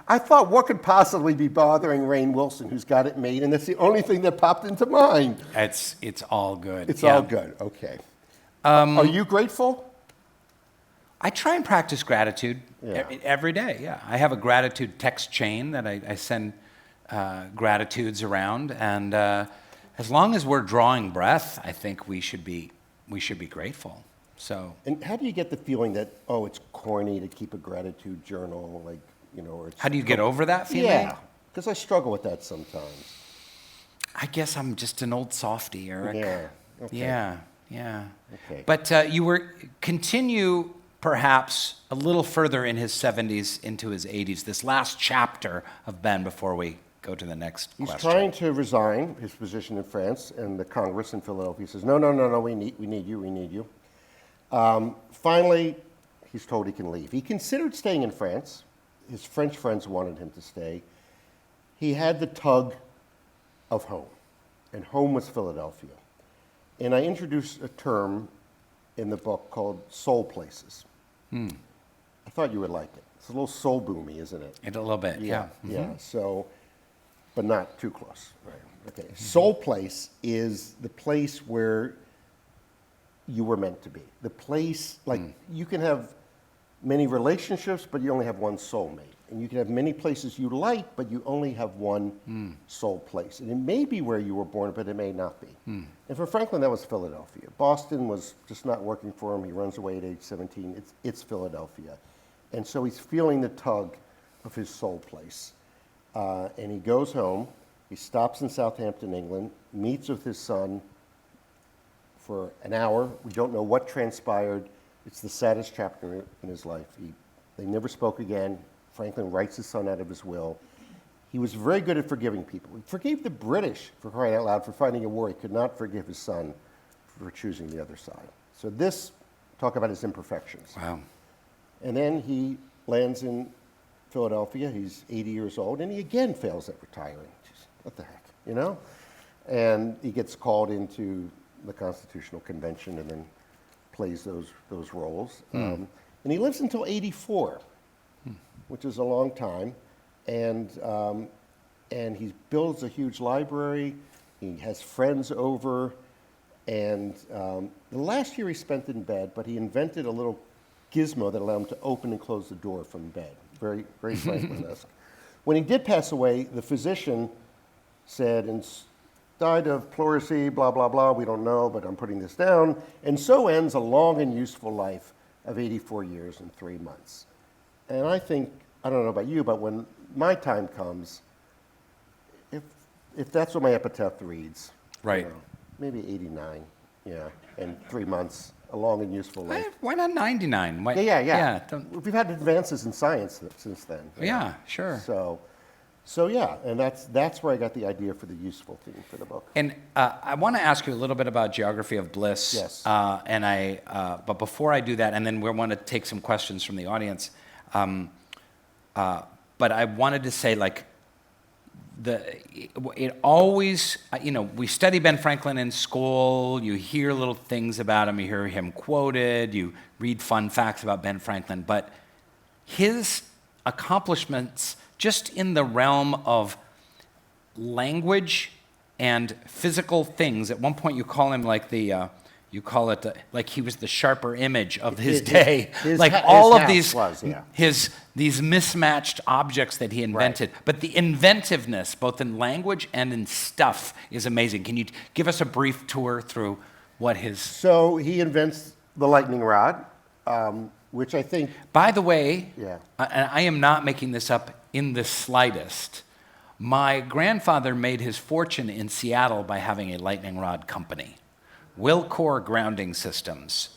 [SPEAKER 3] I thought, what could possibly be bothering Rainn Wilson, who's got it made, and that's the only thing that popped into mind.
[SPEAKER 2] It's all good.
[SPEAKER 3] It's all good. Okay. Are you grateful?
[SPEAKER 2] I try and practice gratitude every day, yeah. I have a gratitude text chain that I send gratitudes around, and as long as we're drawing breath, I think we should be grateful. So.
[SPEAKER 3] And how do you get the feeling that, oh, it's corny to keep a gratitude journal, like, or it's...
[SPEAKER 2] How do you get over that feeling?
[SPEAKER 3] Yeah, because I struggle with that sometimes.
[SPEAKER 2] I guess I'm just an old softie, Eric.
[SPEAKER 3] Yeah. Okay.
[SPEAKER 2] Yeah.
[SPEAKER 3] Okay.
[SPEAKER 2] But you continue perhaps a little further in his 70s into his 80s, this last chapter of Ben before we go to the next question.
[SPEAKER 3] He's trying to resign his position in France, and the Congress in Philadelphia says, no, we need you. Finally, he's told he can leave. He considered staying in France. His French friends wanted him to stay. He had the tug of home, and home was Philadelphia. And I introduced a term in the book called soul places. I thought you would like it. It's a little soul boomy, isn't it?
[SPEAKER 2] A little bit, yeah.
[SPEAKER 3] Yeah, so, but not too close. Right. Okay. Soul place is the place where you were meant to be. The place, like, you can have many relationships, but you only have one soulmate. And you can have many places you like, but you only have one soul place. And it may be where you were born, but it may not be. And for Franklin, that was Philadelphia. Boston was just not working for him. He runs away at age 17. It's Philadelphia. And so he's feeling the tug of his soul place. And he goes home. He stops in Southampton, England, meets with his son for an hour. We don't know what transpired. It's the saddest chapter in his life. They never spoke again. Franklin writes his son out of his will. He was very good at forgiving people. He forgave the British, for crying out loud, for fighting a war. He could not forgive his son for choosing the other side. So this, talk about his imperfections.
[SPEAKER 2] Wow.
[SPEAKER 3] And then he lands in Philadelphia. He's 80 years old, and he again fails at retiring. Jeez, what the heck, And he gets called into the Constitutional Convention and then plays those roles. And he lives until 84. Which is a long time, and he builds a huge library. He has friends over, and the last year he spent in bed, but he invented a little gizmo that allowed him to open and close the door from bed. Very, very Franklin-esque. When he did pass away, the physician said, and died of pleurisy, blah, blah, blah, we don't know, but I'm putting this down. And so ends a long and useful life of 84 years and 3 months. And I think, I don't know about you, but when my time comes, if that's what my epitaph reads,
[SPEAKER 2] right,
[SPEAKER 3] maybe 89, and 3 months, a long and useful life.
[SPEAKER 2] Why not 99? Why,
[SPEAKER 3] yeah. We've had advances in science since then.
[SPEAKER 2] Yeah, sure.
[SPEAKER 3] So yeah, and that's where I got the idea for the useful theme for the book.
[SPEAKER 2] And I want to ask you a little bit about Geography of Bliss.
[SPEAKER 3] Yes.
[SPEAKER 2] But before I do that, and then we want to take some questions from the audience. But I wanted to say, like, it always, we study Ben Franklin in school. You hear little things about him. You hear him quoted. You read fun facts about Ben Franklin. But his accomplishments, just in the realm of language and physical things. At one point, you call him like like he was the sharper image of his day. These mismatched objects that he invented. Right. But the inventiveness, both in language and in stuff, is amazing. Can you give us a brief tour through what his...
[SPEAKER 3] So he invents the lightning rod, which I think...
[SPEAKER 2] By the way, and I am not making this up in the slightest, my grandfather made his fortune in Seattle by having a lightning rod company. Wilcor Grounding Systems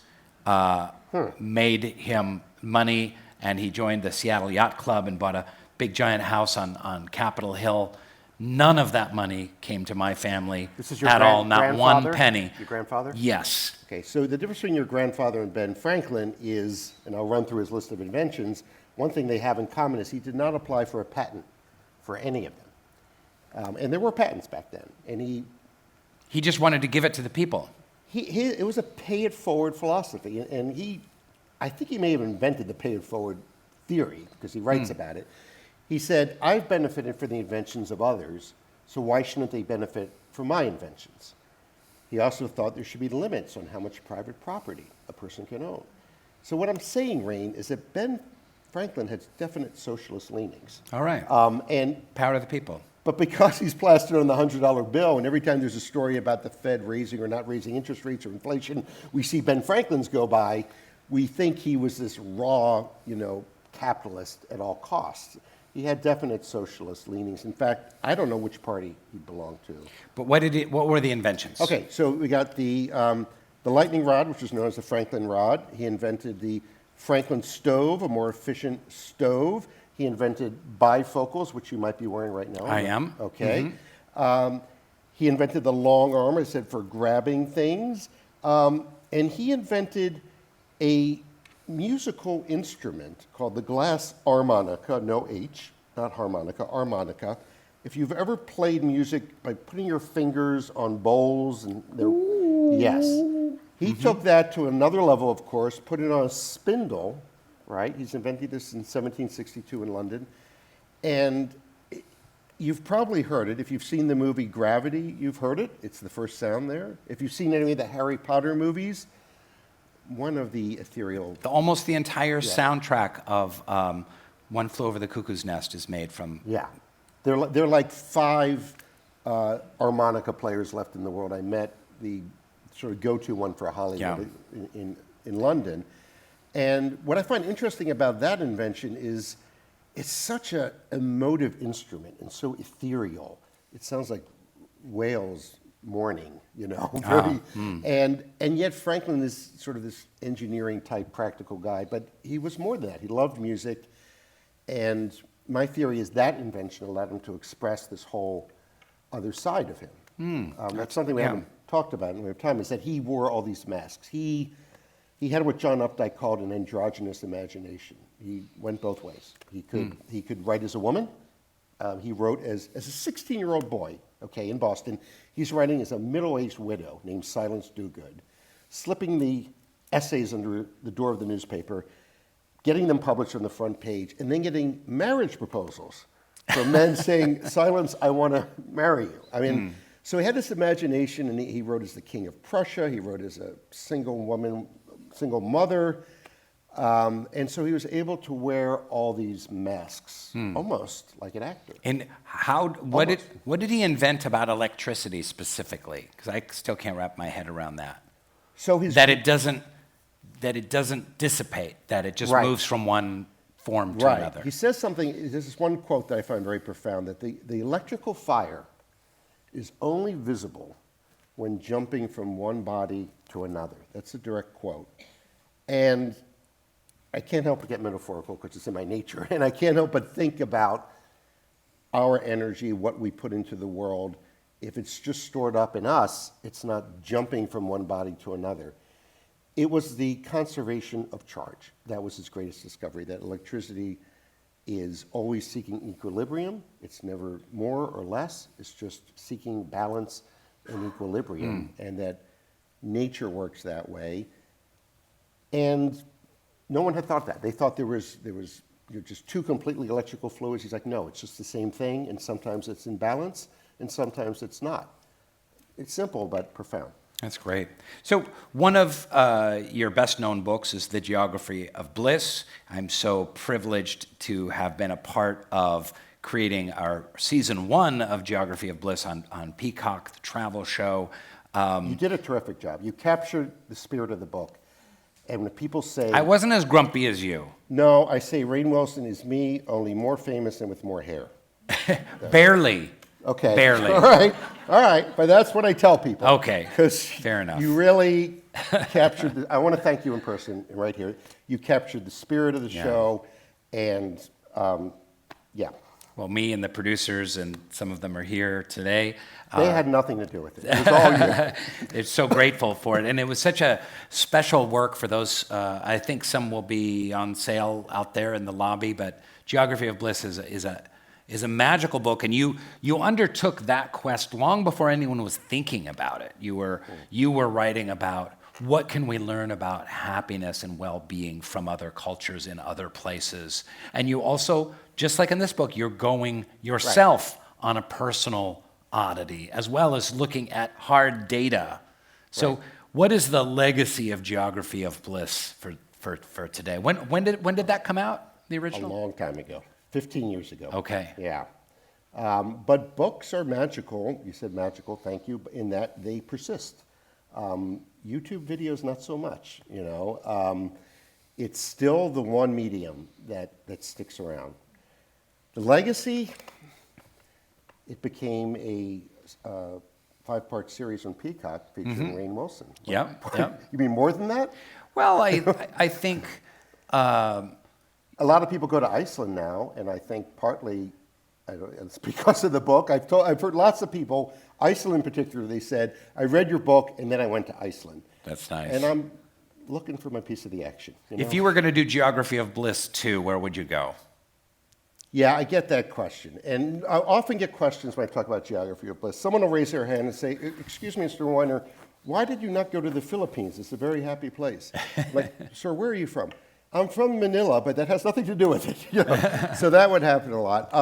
[SPEAKER 2] made him money, and he joined the Seattle Yacht Club and bought a big giant house on Capitol Hill. None of that money came to my family at all, not one penny.
[SPEAKER 3] Your grandfather?
[SPEAKER 2] Yes.
[SPEAKER 3] Okay, so the difference between your grandfather and Ben Franklin is, and I'll run through his list of inventions, one thing they have in common is he did not apply for a patent for any of them. And there were patents back then, and
[SPEAKER 2] he just wanted to give it to the people.
[SPEAKER 3] It was a pay-it-forward philosophy, and I think he may have invented the pay-it-forward theory, because he writes about it. He said, I've benefited from the inventions of others, so why shouldn't they benefit from my inventions? He also thought there should be limits on how much private property a person can own. So what I'm saying, Rainn, is that Ben Franklin has definite socialist leanings.
[SPEAKER 2] All right.
[SPEAKER 3] And
[SPEAKER 2] Power to the people.
[SPEAKER 3] But because he's plastered on the $100 bill, and every time there's a story about the Fed raising or not raising interest rates or inflation, we see Ben Franklin's go by, we think he was this raw, capitalist at all costs. He had definite socialist leanings. In fact, I don't know which party he belonged to.
[SPEAKER 2] But what were the inventions?
[SPEAKER 3] Okay, so we got the lightning rod, which is known as the Franklin rod. He invented the Franklin stove, a more efficient stove. He invented bifocals, which you might be wearing right now.
[SPEAKER 2] I am.
[SPEAKER 3] Okay. He invented the long arm, I said, for grabbing things. And he invented a musical instrument called the glass harmonica, no H, not harmonica, harmonica. If you've ever played music by putting your fingers on bowls and yes. He took that to another level, of course, put it on a spindle, right? He's invented this in 1762 in London. And you've probably heard it. If you've seen the movie Gravity, you've heard it. It's the first sound there. If you've seen any of the Harry Potter movies, one of the ethereal...
[SPEAKER 2] Almost the entire soundtrack of One Flew Over the Cuckoo's Nest is made from...
[SPEAKER 3] Yeah. There are like 5 harmonica players left in the world. I met the sort of go-to one for Hollywood in London. And what I find interesting about that invention is it's such an emotive instrument and so ethereal. It sounds like whales mourning, And yet Franklin is sort of this engineering type practical guy, but he was more than that. He loved music, and my theory is that invention allowed him to express this whole other side of him. That's something we haven't talked about in our time, is that he wore all these masks. He had what John Updike called an androgynous imagination. He went both ways. He could write as a woman. He wrote as a 16-year-old boy, in Boston. He's writing as a middle-aged widow named Silence Dogood, slipping the essays under the door of the newspaper, getting them published on the front page, and then getting marriage proposals from men saying, Silence, I want to marry you. I mean, so he had this imagination, and he wrote as the King of Prussia. He wrote as a single mother. And so he was able to wear all these masks, almost like an actor.
[SPEAKER 2] And what did he invent about electricity specifically? Because I still can't wrap my head around that.
[SPEAKER 3] So
[SPEAKER 2] that it doesn't dissipate, that it just moves from one form to another.
[SPEAKER 3] He says something. This is one quote that I find very profound: that the electrical fire is only visible when jumping from one body to another. That's a direct quote, and I can't help but get metaphorical because it's in my nature, and I can't help but think about our energy, what we put into the world. If it's just stored up in us, it's not jumping from one body to another. It was the conservation of charge. That was his greatest discovery, that electricity is always seeking equilibrium. It's never more or less. It's just seeking balance and equilibrium, and that nature works that way. And no one had thought that. They thought there was just 2 completely electrical fluids. He's like, no, it's just the same thing, and sometimes it's in balance, and sometimes it's not. It's simple, but profound.
[SPEAKER 2] That's great. So one of your best-known books is The Geography of Bliss. I'm so privileged to have been a part of creating our season 1 of Geography of Bliss on Peacock, the travel show.
[SPEAKER 3] You did a terrific job. You captured the spirit of the book. And when people say...
[SPEAKER 2] I wasn't as grumpy as you.
[SPEAKER 3] No, I say Rainn Wilson is me, only more famous and with more hair.
[SPEAKER 2] Barely.
[SPEAKER 3] Okay.
[SPEAKER 2] Barely.
[SPEAKER 3] All right. But that's what I tell people.
[SPEAKER 2] Okay. Fair enough.
[SPEAKER 3] You really captured I want to thank you in person right here. You captured the spirit of the show, and
[SPEAKER 2] Well, me and the producers, and some of them are here today.
[SPEAKER 3] They had nothing to do with it. It was all you.
[SPEAKER 2] They're so grateful for it. And it was such a special work for those. I think some will be on sale out there in the lobby, but Geography of Bliss is a magical book, and you undertook that quest long before anyone was thinking about it. You were writing about what can we learn about happiness and well-being from other cultures in other places. And you also, just like in this book, you're going yourself on a personal oddity, as well as looking at hard data. So what is the legacy of Geography of Bliss for today. When did that come out? The
[SPEAKER 3] A
[SPEAKER 2] original?
[SPEAKER 3] long time ago, 15 years ago.
[SPEAKER 2] Okay.
[SPEAKER 3] Yeah. But books are magical. You said magical, thank you, in that they persist. YouTube videos, not so much, you know. It's still the one medium that sticks around. The legacy, it became a 5-part series on Peacock featuring Rainn Wilson.
[SPEAKER 2] Yeah.
[SPEAKER 3] You mean more than that?
[SPEAKER 2] Well, I think
[SPEAKER 3] A lot of people go to Iceland now, and I think partly it's because of the book. I've heard lots of people, Iceland in particular, they said, I read your book and then I went to Iceland.
[SPEAKER 2] that's nice.
[SPEAKER 3] And I'm looking for my piece of the action. You know?
[SPEAKER 2] If you were going to do Geography of Bliss 2, where would you go?
[SPEAKER 3] Yeah, I get that question. And I often get questions when I talk about Geography of Bliss. Someone will raise their hand and say, excuse me, Mr. Weiner, why did you not go to the Philippines? It's a very happy place. I'm like, sir, where are you from? I'm from Manila, but that has nothing to do with it. You know? So that would happen a lot.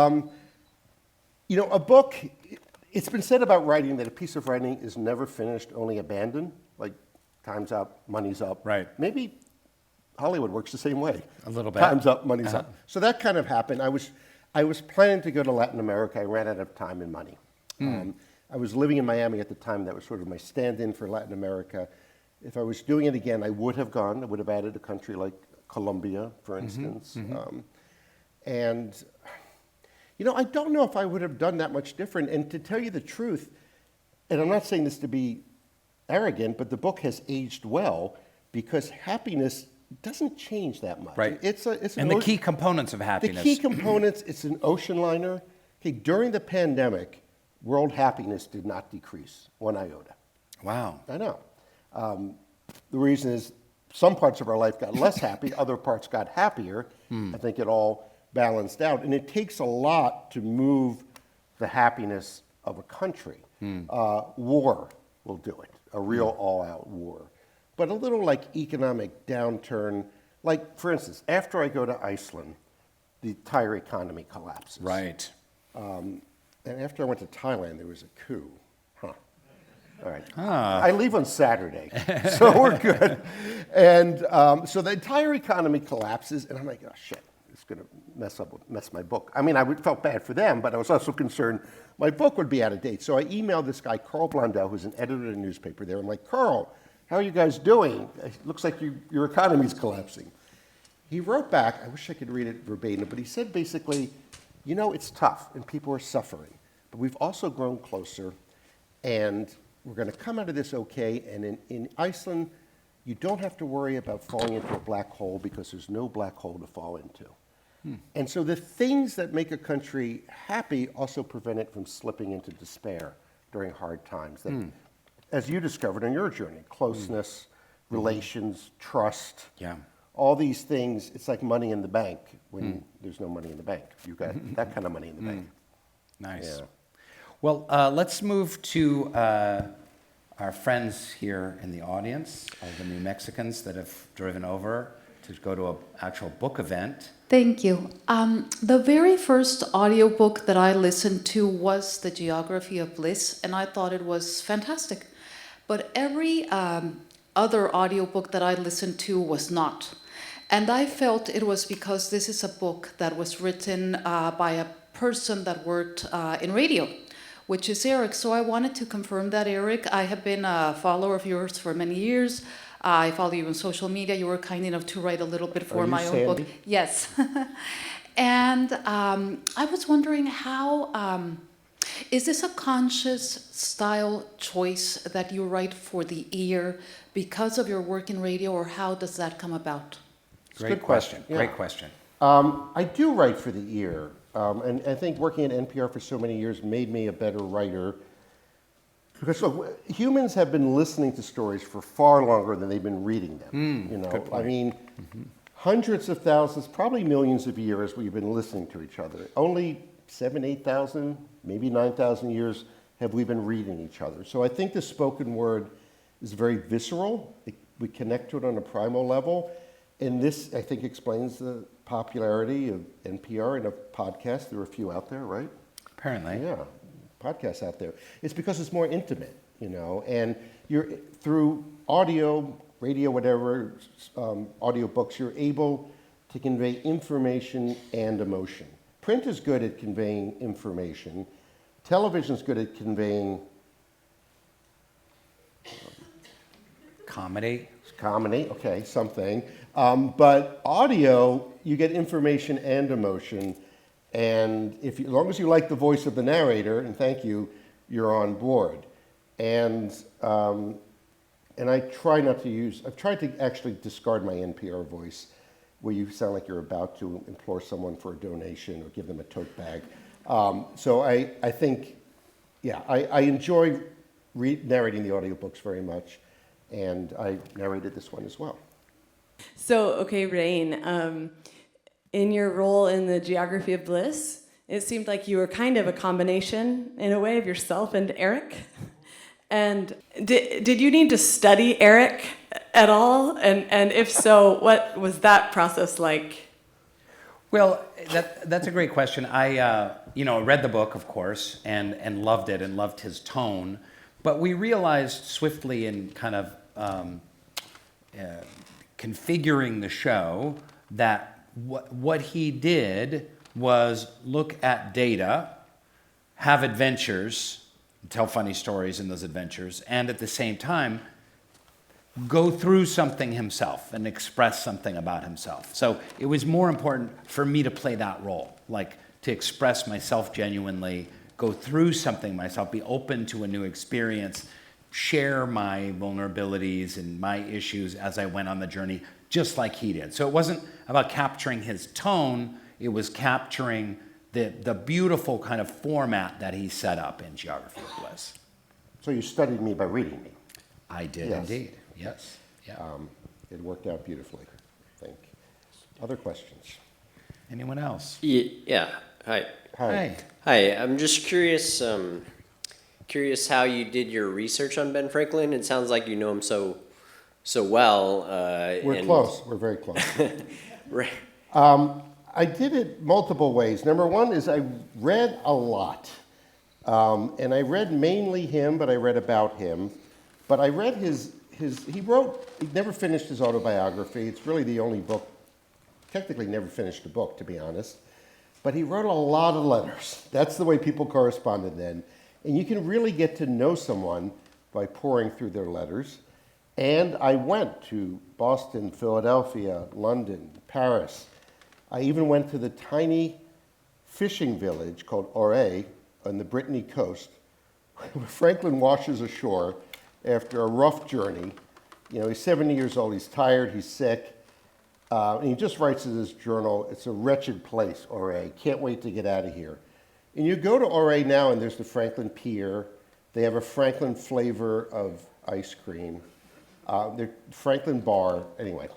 [SPEAKER 3] You know, a book, it's been said about writing that a piece of writing is never finished, only abandoned. Like, time's up, money's up.
[SPEAKER 2] Right.
[SPEAKER 3] Maybe Hollywood works the same way.
[SPEAKER 2] A little bit.
[SPEAKER 3] Time's up, money's up. So that kind of happened. I was planning to go to Latin America. I ran out of time and money. I was living in Miami at the time. That was sort of my stand-in for Latin America. If I was doing it again, I would have gone. I would have added a country like Colombia, for instance. And, you know, I don't know if I would have done that much different. And to tell you the truth, and I'm not saying this to be arrogant, but the book has aged well because happiness doesn't change that much.
[SPEAKER 2] Right.
[SPEAKER 3] It's
[SPEAKER 2] And the key components of happiness.
[SPEAKER 3] The key components, it's an ocean liner. Okay, during the pandemic, world happiness did not decrease one iota.
[SPEAKER 2] Wow.
[SPEAKER 3] I know. The reason is some parts of our life got less happy, other parts got happier. I think it all balanced out. And it takes a lot to move the happiness of a country. War will do it, a real all-out war. But a little like economic downturn, like for instance, after I go to Iceland, the entire economy collapses.
[SPEAKER 2] Right.
[SPEAKER 3] And after I went to Thailand, there was a coup. Huh. All right.
[SPEAKER 2] Ah.
[SPEAKER 3] I leave on Saturday, so we're good. And so the entire economy collapses, and I'm like, oh shit, it's going to mess my book. I mean, felt bad for them, but I was also concerned my book would be out of date. So I emailed this guy, Carl Blondell, who's an editor at a newspaper there. I'm like, Carl, how are you guys doing? It looks like your economy's collapsing. He wrote back, I wish I could read it verbatim, but he said basically, you know, it's tough and people are suffering, but we've also grown closer and we're going to come out of this okay. And in Iceland, you don't have to worry about falling into a black hole because there's no black hole to fall into. And so the things that make a country happy also prevent it from slipping into despair during hard times. That, as you discovered on your journey, closeness, relations, trust, all these things, it's like money in the bank when there's no money in the bank. You've got that kind of money in the bank.
[SPEAKER 2] Nice.
[SPEAKER 3] Yeah.
[SPEAKER 2] Well, let's move to our friends here in the audience, all the New Mexicans that have driven over to go to an actual book event.
[SPEAKER 4] Thank you. The very first audiobook that I listened to was The Geography of Bliss, and I thought it was fantastic. But every other audiobook that I listened to was not. And I felt it was because this is a book that was written by a person that worked in radio, which is Eric. So I wanted to confirm that, Eric. I have been a follower of yours for many years. I follow you on social media. You were kind enough to write a little bit for my own book. Yes. And I was wondering how, is this a conscious style choice that you write for the ear because of your work in radio, or how does that come about?
[SPEAKER 2] Great question.
[SPEAKER 3] Yeah.
[SPEAKER 2] Great question.
[SPEAKER 3] I do write for the ear. And I think working at NPR for so many years made me a better writer. Because look, humans have been listening to stories for far longer than they've been reading them. You know, I mean, hundreds of thousands, probably millions of years we've been listening to each other. Only 7,000, 8,000, maybe 9,000 years have we been reading each other. So I think the spoken word is very visceral. We connect to it on a primal level. And this, I think, explains the popularity of NPR and of podcasts. There are a few out there, right?
[SPEAKER 2] Apparently.
[SPEAKER 3] Yeah, podcasts out there. It's because it's more intimate, you know, and you're through audio, radio, whatever, audiobooks, you're able to convey information and emotion. Print is good at conveying information. Television is good at conveying
[SPEAKER 2] Comedy.
[SPEAKER 3] comedy, okay, something. But audio, you get information and emotion. And as long as you like the voice of the narrator, and thank you, you're on board. And I try not to use, I've tried to actually discard my NPR voice, where you sound like you're about to implore someone for a donation or give them a tote bag. So I think, yeah, I enjoy narrating the audiobooks very much, and I narrated this one as well.
[SPEAKER 5] So, okay, Rainn, in your role in the Geography of Bliss, it seemed like you were kind of a combination, in a way, of yourself and Eric. And did you need to study Eric at all? And if so, what was that process like?
[SPEAKER 2] Well, that's a great question. I read the book, of course, and loved it and loved his tone. But we realized swiftly in kind of configuring the show that what he did was look at data, have adventures, tell funny stories in those adventures, and at the same time, go through something himself and express something about himself. So it was more important for me to play that role, like to express myself genuinely, go through something myself, be open to a new experience, share my vulnerabilities and my issues as I went on the journey, just like he did. So it wasn't about capturing his tone, it was capturing the beautiful kind of format that he set up in Geography of Bliss.
[SPEAKER 3] So you studied me by reading me.
[SPEAKER 2] I did indeed, yes. Yeah.
[SPEAKER 3] It worked out beautifully, I think. Other questions?
[SPEAKER 2] Anyone else?
[SPEAKER 6] Yeah. Hi.
[SPEAKER 2] Hi.
[SPEAKER 6] Hi. I'm just curious. Curious how you did your research on Ben Franklin. It sounds like you know him so well.
[SPEAKER 3] We're close. We're very close.
[SPEAKER 6] Right.
[SPEAKER 3] I did it multiple ways. Number one is I read a lot. And I read mainly him, but I read about him. But I read he never finished his autobiography. It's really the only book, technically never finished a book, to be honest. But he wrote a lot of letters. That's the way people corresponded then. And you can really get to know someone by pouring through their letters. And I went to Boston, Philadelphia, London, Paris. I even went to the tiny fishing village called Auray on the Brittany coast, where Franklin washes ashore after a rough journey. You know, he's 70 years old, he's tired, he's sick, and he just writes in his journal, it's a wretched place, Auray, can't wait to get out of here. And you go to Auray now, and there's the Franklin Pier. They have a Franklin flavor of ice cream. They're Franklin Bar, anyway.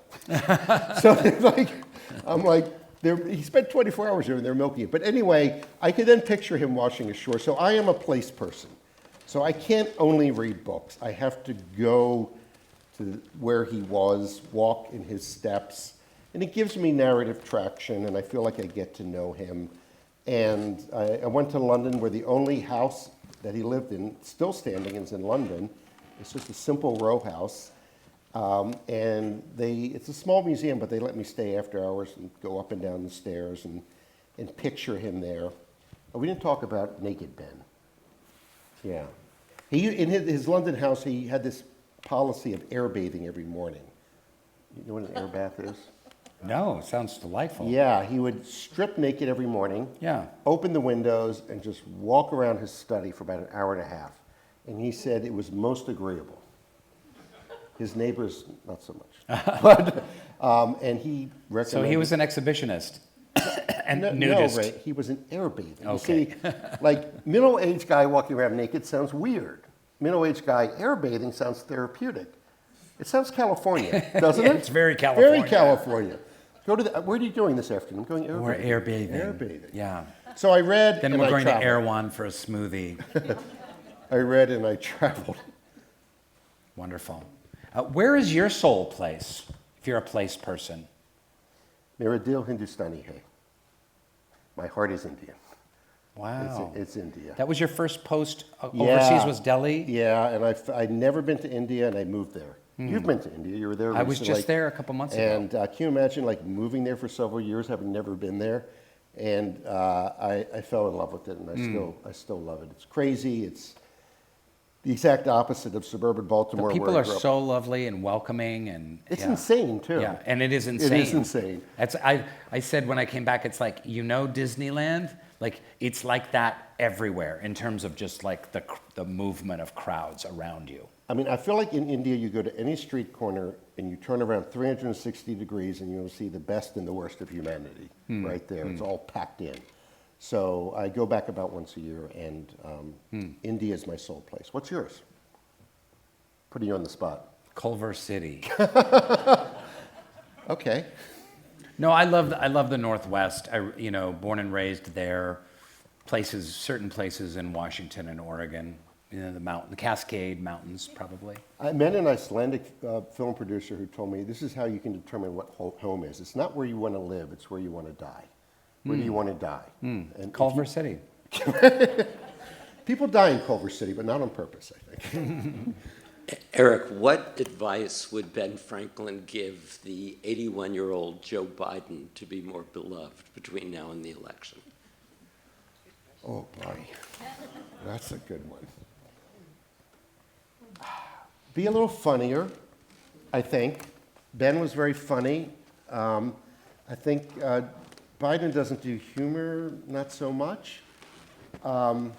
[SPEAKER 3] So I'm like, he spent 24 hours here, and they're milking it. But anyway, I could then picture him washing ashore. So I am a place person. So I can't only read books. I have to go to where he was, walk in his steps. And it gives me narrative traction, and I feel like I get to know him. And I went to London, where the only house that he lived in, still standing, is in London. It's just a simple row house. And it's a small museum, but they let me stay after hours and go up and down the stairs and picture him there. We didn't talk about Naked Ben. Yeah. In his London house, he had this policy of air bathing every morning. You know what an air bath is?
[SPEAKER 2] No, it sounds delightful.
[SPEAKER 3] Yeah, he would strip naked every morning, open the windows, and just walk around his study for about an hour and a half. And he said it was most agreeable. His neighbors, not so much. But, and he recommended...
[SPEAKER 2] So he was an exhibitionist and
[SPEAKER 3] no,
[SPEAKER 2] nudist.
[SPEAKER 3] No, Ray, he was an air bather.
[SPEAKER 2] Okay.
[SPEAKER 3] You see, like, middle-aged guy walking around naked sounds weird. Middle-aged guy air bathing sounds therapeutic. It sounds California, doesn't it?
[SPEAKER 2] It's very California.
[SPEAKER 3] Very California. Where are you going this afternoon? I'm going air
[SPEAKER 2] We're
[SPEAKER 3] bathing.
[SPEAKER 2] air bathing.
[SPEAKER 3] Air bathing.
[SPEAKER 2] Yeah.
[SPEAKER 3] So I read
[SPEAKER 2] Then
[SPEAKER 3] and
[SPEAKER 2] we're
[SPEAKER 3] I
[SPEAKER 2] going to
[SPEAKER 3] traveled.
[SPEAKER 2] Erewhon for a smoothie.
[SPEAKER 3] I read and I traveled.
[SPEAKER 2] Wonderful. Where is your soul place, if you're a place person?
[SPEAKER 3] Mera dil Hindustani hai. My heart is Indian.
[SPEAKER 2] Wow.
[SPEAKER 3] It's India.
[SPEAKER 2] That was your first post overseas was Delhi?
[SPEAKER 3] Yeah, and I'd never been to India, and I moved there. You've been to India. You were there
[SPEAKER 2] I was
[SPEAKER 3] recently.
[SPEAKER 2] just there a couple months ago.
[SPEAKER 3] And can you imagine like moving there for several years, having never been there? And I fell in love with it, and I still love it. It's crazy. It's the exact opposite of suburban Baltimore.
[SPEAKER 2] The people
[SPEAKER 3] where I
[SPEAKER 2] are
[SPEAKER 3] grew up.
[SPEAKER 2] so lovely and welcoming, and
[SPEAKER 3] It's
[SPEAKER 2] yeah.
[SPEAKER 3] insane too.
[SPEAKER 2] Yeah, and it is insane.
[SPEAKER 3] It is insane.
[SPEAKER 2] I said when I came back, it's like, Disneyland? Like, it's like that everywhere in terms of just like the movement of crowds around you.
[SPEAKER 3] I mean, I feel like in India, you go to any street corner and you turn around 360 degrees and you'll see the best and the worst of humanity right there. It's all packed in. So I go back about once a year, and India is my soul place. What's yours? Putting you on the spot.
[SPEAKER 2] Culver City.
[SPEAKER 3] Okay.
[SPEAKER 2] No, I love the Northwest. Born and raised there. Certain places in Washington and Oregon. The Cascade Mountains, probably.
[SPEAKER 3] I met an Icelandic film producer who told me this is how you can determine what home is. It's not where you want to live, it's where you want to die. Where do you want to die? And
[SPEAKER 2] Culver City.
[SPEAKER 3] People die in Culver City, but not on purpose, I think.
[SPEAKER 7] Eric, what advice would Ben Franklin give the 81-year-old Joe Biden to be more beloved between now and the election?
[SPEAKER 3] Oh, boy. That's a good one. Be a little funnier, I think. Ben was very funny. I think Biden doesn't do humor, not so much. Of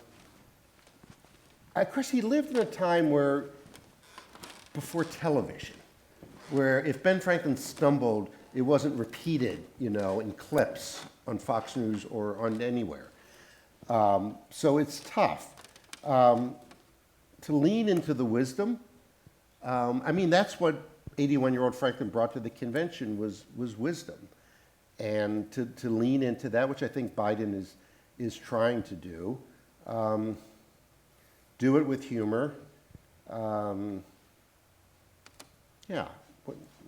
[SPEAKER 3] course, he lived in a time before television, where if Ben Franklin stumbled, it wasn't repeated, in clips on Fox News or on anywhere. So it's tough. To lean into the wisdom, that's what 81-year-old Franklin brought to the convention was wisdom. And to lean into that, which I think Biden is trying to do. Do it with humor. What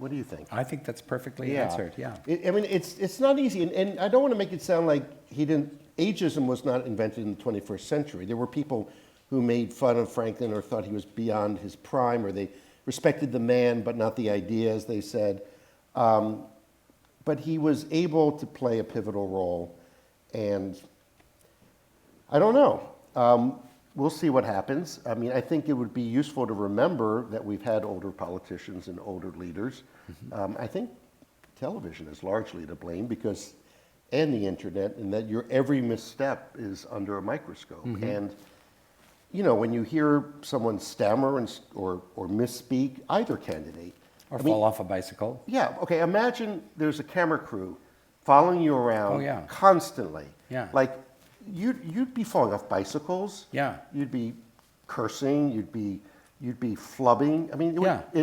[SPEAKER 3] do you think?
[SPEAKER 2] I think that's perfectly answered, yeah.
[SPEAKER 3] It's not easy, and I don't want to make it sound like ageism was not invented in the 21st century. There were people who made fun of Franklin or thought he was beyond his prime, or they respected the man but not the idea, as they said. But he was able to play a pivotal role, and I don't know. We'll see what happens. I think it would be useful to remember that we've had older politicians and older leaders. I think television is largely to blame and the internet, and that your every misstep is under a microscope. And when you hear someone stammer or misspeak, either candidate,
[SPEAKER 2] Or fall off a bicycle.
[SPEAKER 3] Yeah, okay, imagine there's a camera crew following you around constantly.
[SPEAKER 2] Yeah.
[SPEAKER 3] Like, you'd be falling off bicycles.
[SPEAKER 2] Yeah.
[SPEAKER 3] You'd be cursing, you'd be flubbing.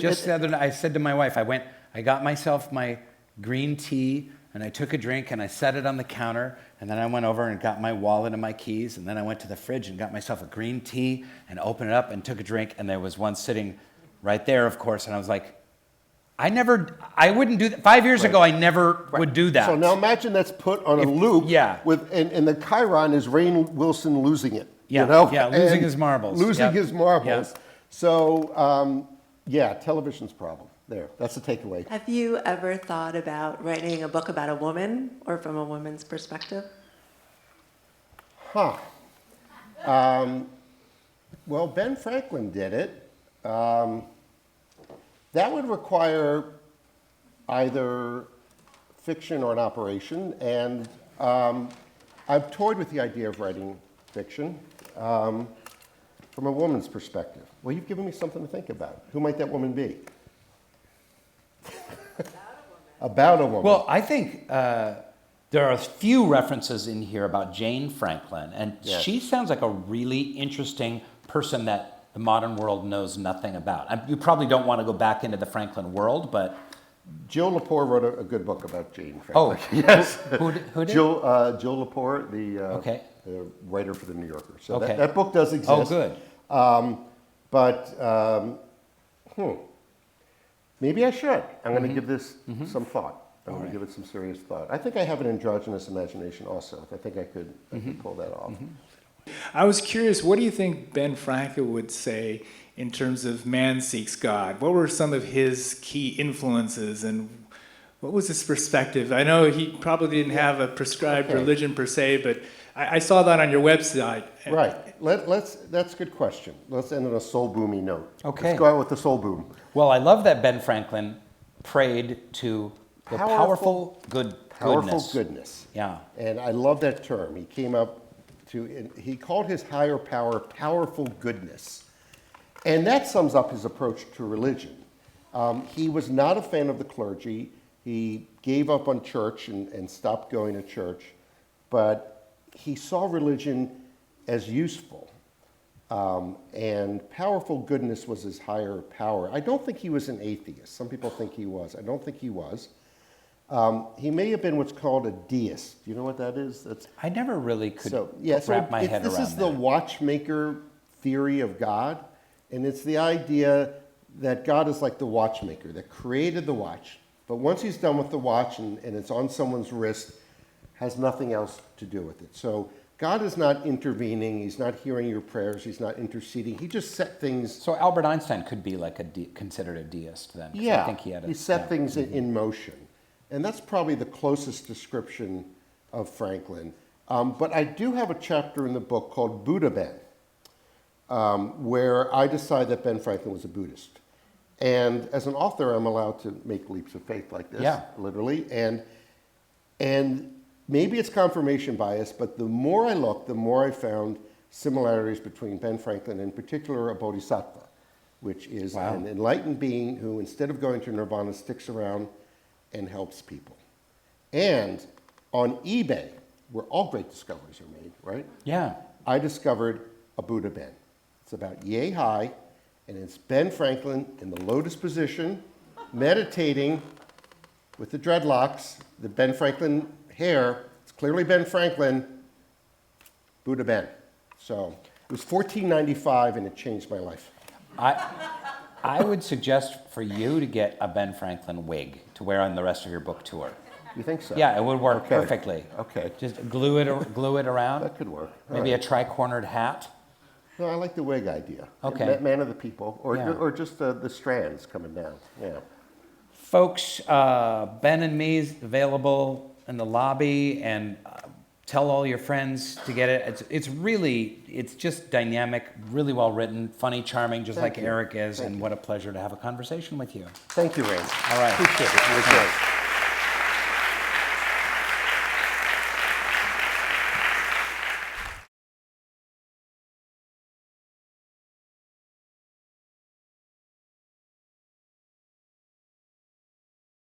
[SPEAKER 2] Just the other night, I said to my wife, I got myself my green tea, and I took a drink, and I set it on the counter, and then I went over and got my wallet and my keys, and then I went to the fridge and got myself a green tea, and opened it up and took a drink, and there was one sitting right there, of course, and I was like, I wouldn't do that. 5 years ago, I never would do that.
[SPEAKER 3] So now imagine that's put on a loop.
[SPEAKER 2] Yeah.
[SPEAKER 3] And the chyron is Rainn Wilson losing it.
[SPEAKER 2] Yeah, losing his marbles.
[SPEAKER 3] Losing his marbles.
[SPEAKER 2] Yep.
[SPEAKER 3] So, television's a problem. There, that's the takeaway.
[SPEAKER 8] Have you ever thought about writing a book about a woman or from a woman's perspective?
[SPEAKER 3] Well, Ben Franklin did it. That would require either fiction or an operation, and I've toyed with the idea of writing fiction from a woman's perspective. Well, you've given me something to think about. Who might that woman be? About a woman.
[SPEAKER 2] Well, I think there are a few references in here about Jane Franklin, and she sounds like a really interesting person that the modern world knows nothing about. You probably don't want to go back into the Franklin world, but...
[SPEAKER 3] Jill Lepore wrote a good book about Jane Franklin.
[SPEAKER 2] Oh,
[SPEAKER 3] yes.
[SPEAKER 2] Who did?
[SPEAKER 3] Jill Lepore, the writer for the New Yorker. So that book does exist.
[SPEAKER 2] Oh, good.
[SPEAKER 3] Maybe I should. I'm going to give this some thought. I'm going to give it some serious thought. I think I have an androgynous imagination also. I think I could pull that off.
[SPEAKER 9] I was curious, what do you think Ben Franklin would say in terms of man seeks God? What were some of his key influences, and what was his perspective? I know he probably didn't have a prescribed religion per se, but I saw that on your website.
[SPEAKER 3] Right. That's a good question. Let's end on a soul boomy note.
[SPEAKER 2] Okay.
[SPEAKER 3] Let's go out with the soul boom.
[SPEAKER 2] Well, I love that Ben Franklin prayed to the powerful goodness. Yeah.
[SPEAKER 3] And I love that term. He came up to, he called his higher power powerful goodness. And that sums up his approach to religion. He was not a fan of the clergy. He gave up on church and stopped going to church. But he saw religion as useful. And powerful goodness was his higher power. I don't think he was an atheist. Some people think he was. I don't think he was. He may have been what's called a deist. Do you know what that is?
[SPEAKER 2] I never really could
[SPEAKER 3] wrap
[SPEAKER 2] my head around that.
[SPEAKER 3] This is the watchmaker theory of God. And it's the idea that God is like the watchmaker that created the watch. But once he's done with the watch and it's on someone's wrist, has nothing else to do with it. So God is not intervening. He's not hearing your prayers. He's not interceding. He just set things.
[SPEAKER 2] So Albert Einstein could be like considered a deist then.
[SPEAKER 3] Yeah,
[SPEAKER 2] I think he
[SPEAKER 3] set things in motion. And that's probably the closest description of Franklin. But I do have a chapter in the book called Buddha Ben, where I decide that Ben Franklin was a Buddhist. And as an author, I'm allowed to make leaps of faith like this, literally. And maybe it's confirmation bias, but the more I looked, the more I found similarities between Ben Franklin, in particular a bodhisattva, which is an enlightened being who, instead of going to nirvana, sticks around and helps people. And on eBay, where all great discoveries are made, right?
[SPEAKER 2] Yeah.
[SPEAKER 3] I discovered a Buddha Ben. It's about yay high, and it's Ben Franklin in the lotus position, meditating with the dreadlocks, the Ben Franklin hair. It's clearly Ben Franklin, Buddha Ben. So it was $14.95, and it changed my life.
[SPEAKER 2] I would suggest for you to get a Ben Franklin wig to wear on the rest of your book tour.
[SPEAKER 3] You think so?
[SPEAKER 2] Yeah, it would work perfectly.
[SPEAKER 3] Okay.
[SPEAKER 2] Just glue it around.
[SPEAKER 3] That could work.
[SPEAKER 2] Maybe a tri-cornered hat.
[SPEAKER 3] No, I like the wig idea.
[SPEAKER 2] Okay.
[SPEAKER 3] Man of the people, or just the strands coming down. Yeah.
[SPEAKER 2] Folks, Ben and me's available in the lobby, and tell all your friends to get it. It's just dynamic, really well written, funny, charming, just like Eric is, and what a pleasure to have a conversation with you.
[SPEAKER 3] Thank you, Rainn.
[SPEAKER 2] All right.
[SPEAKER 3] Appreciate it. It was great.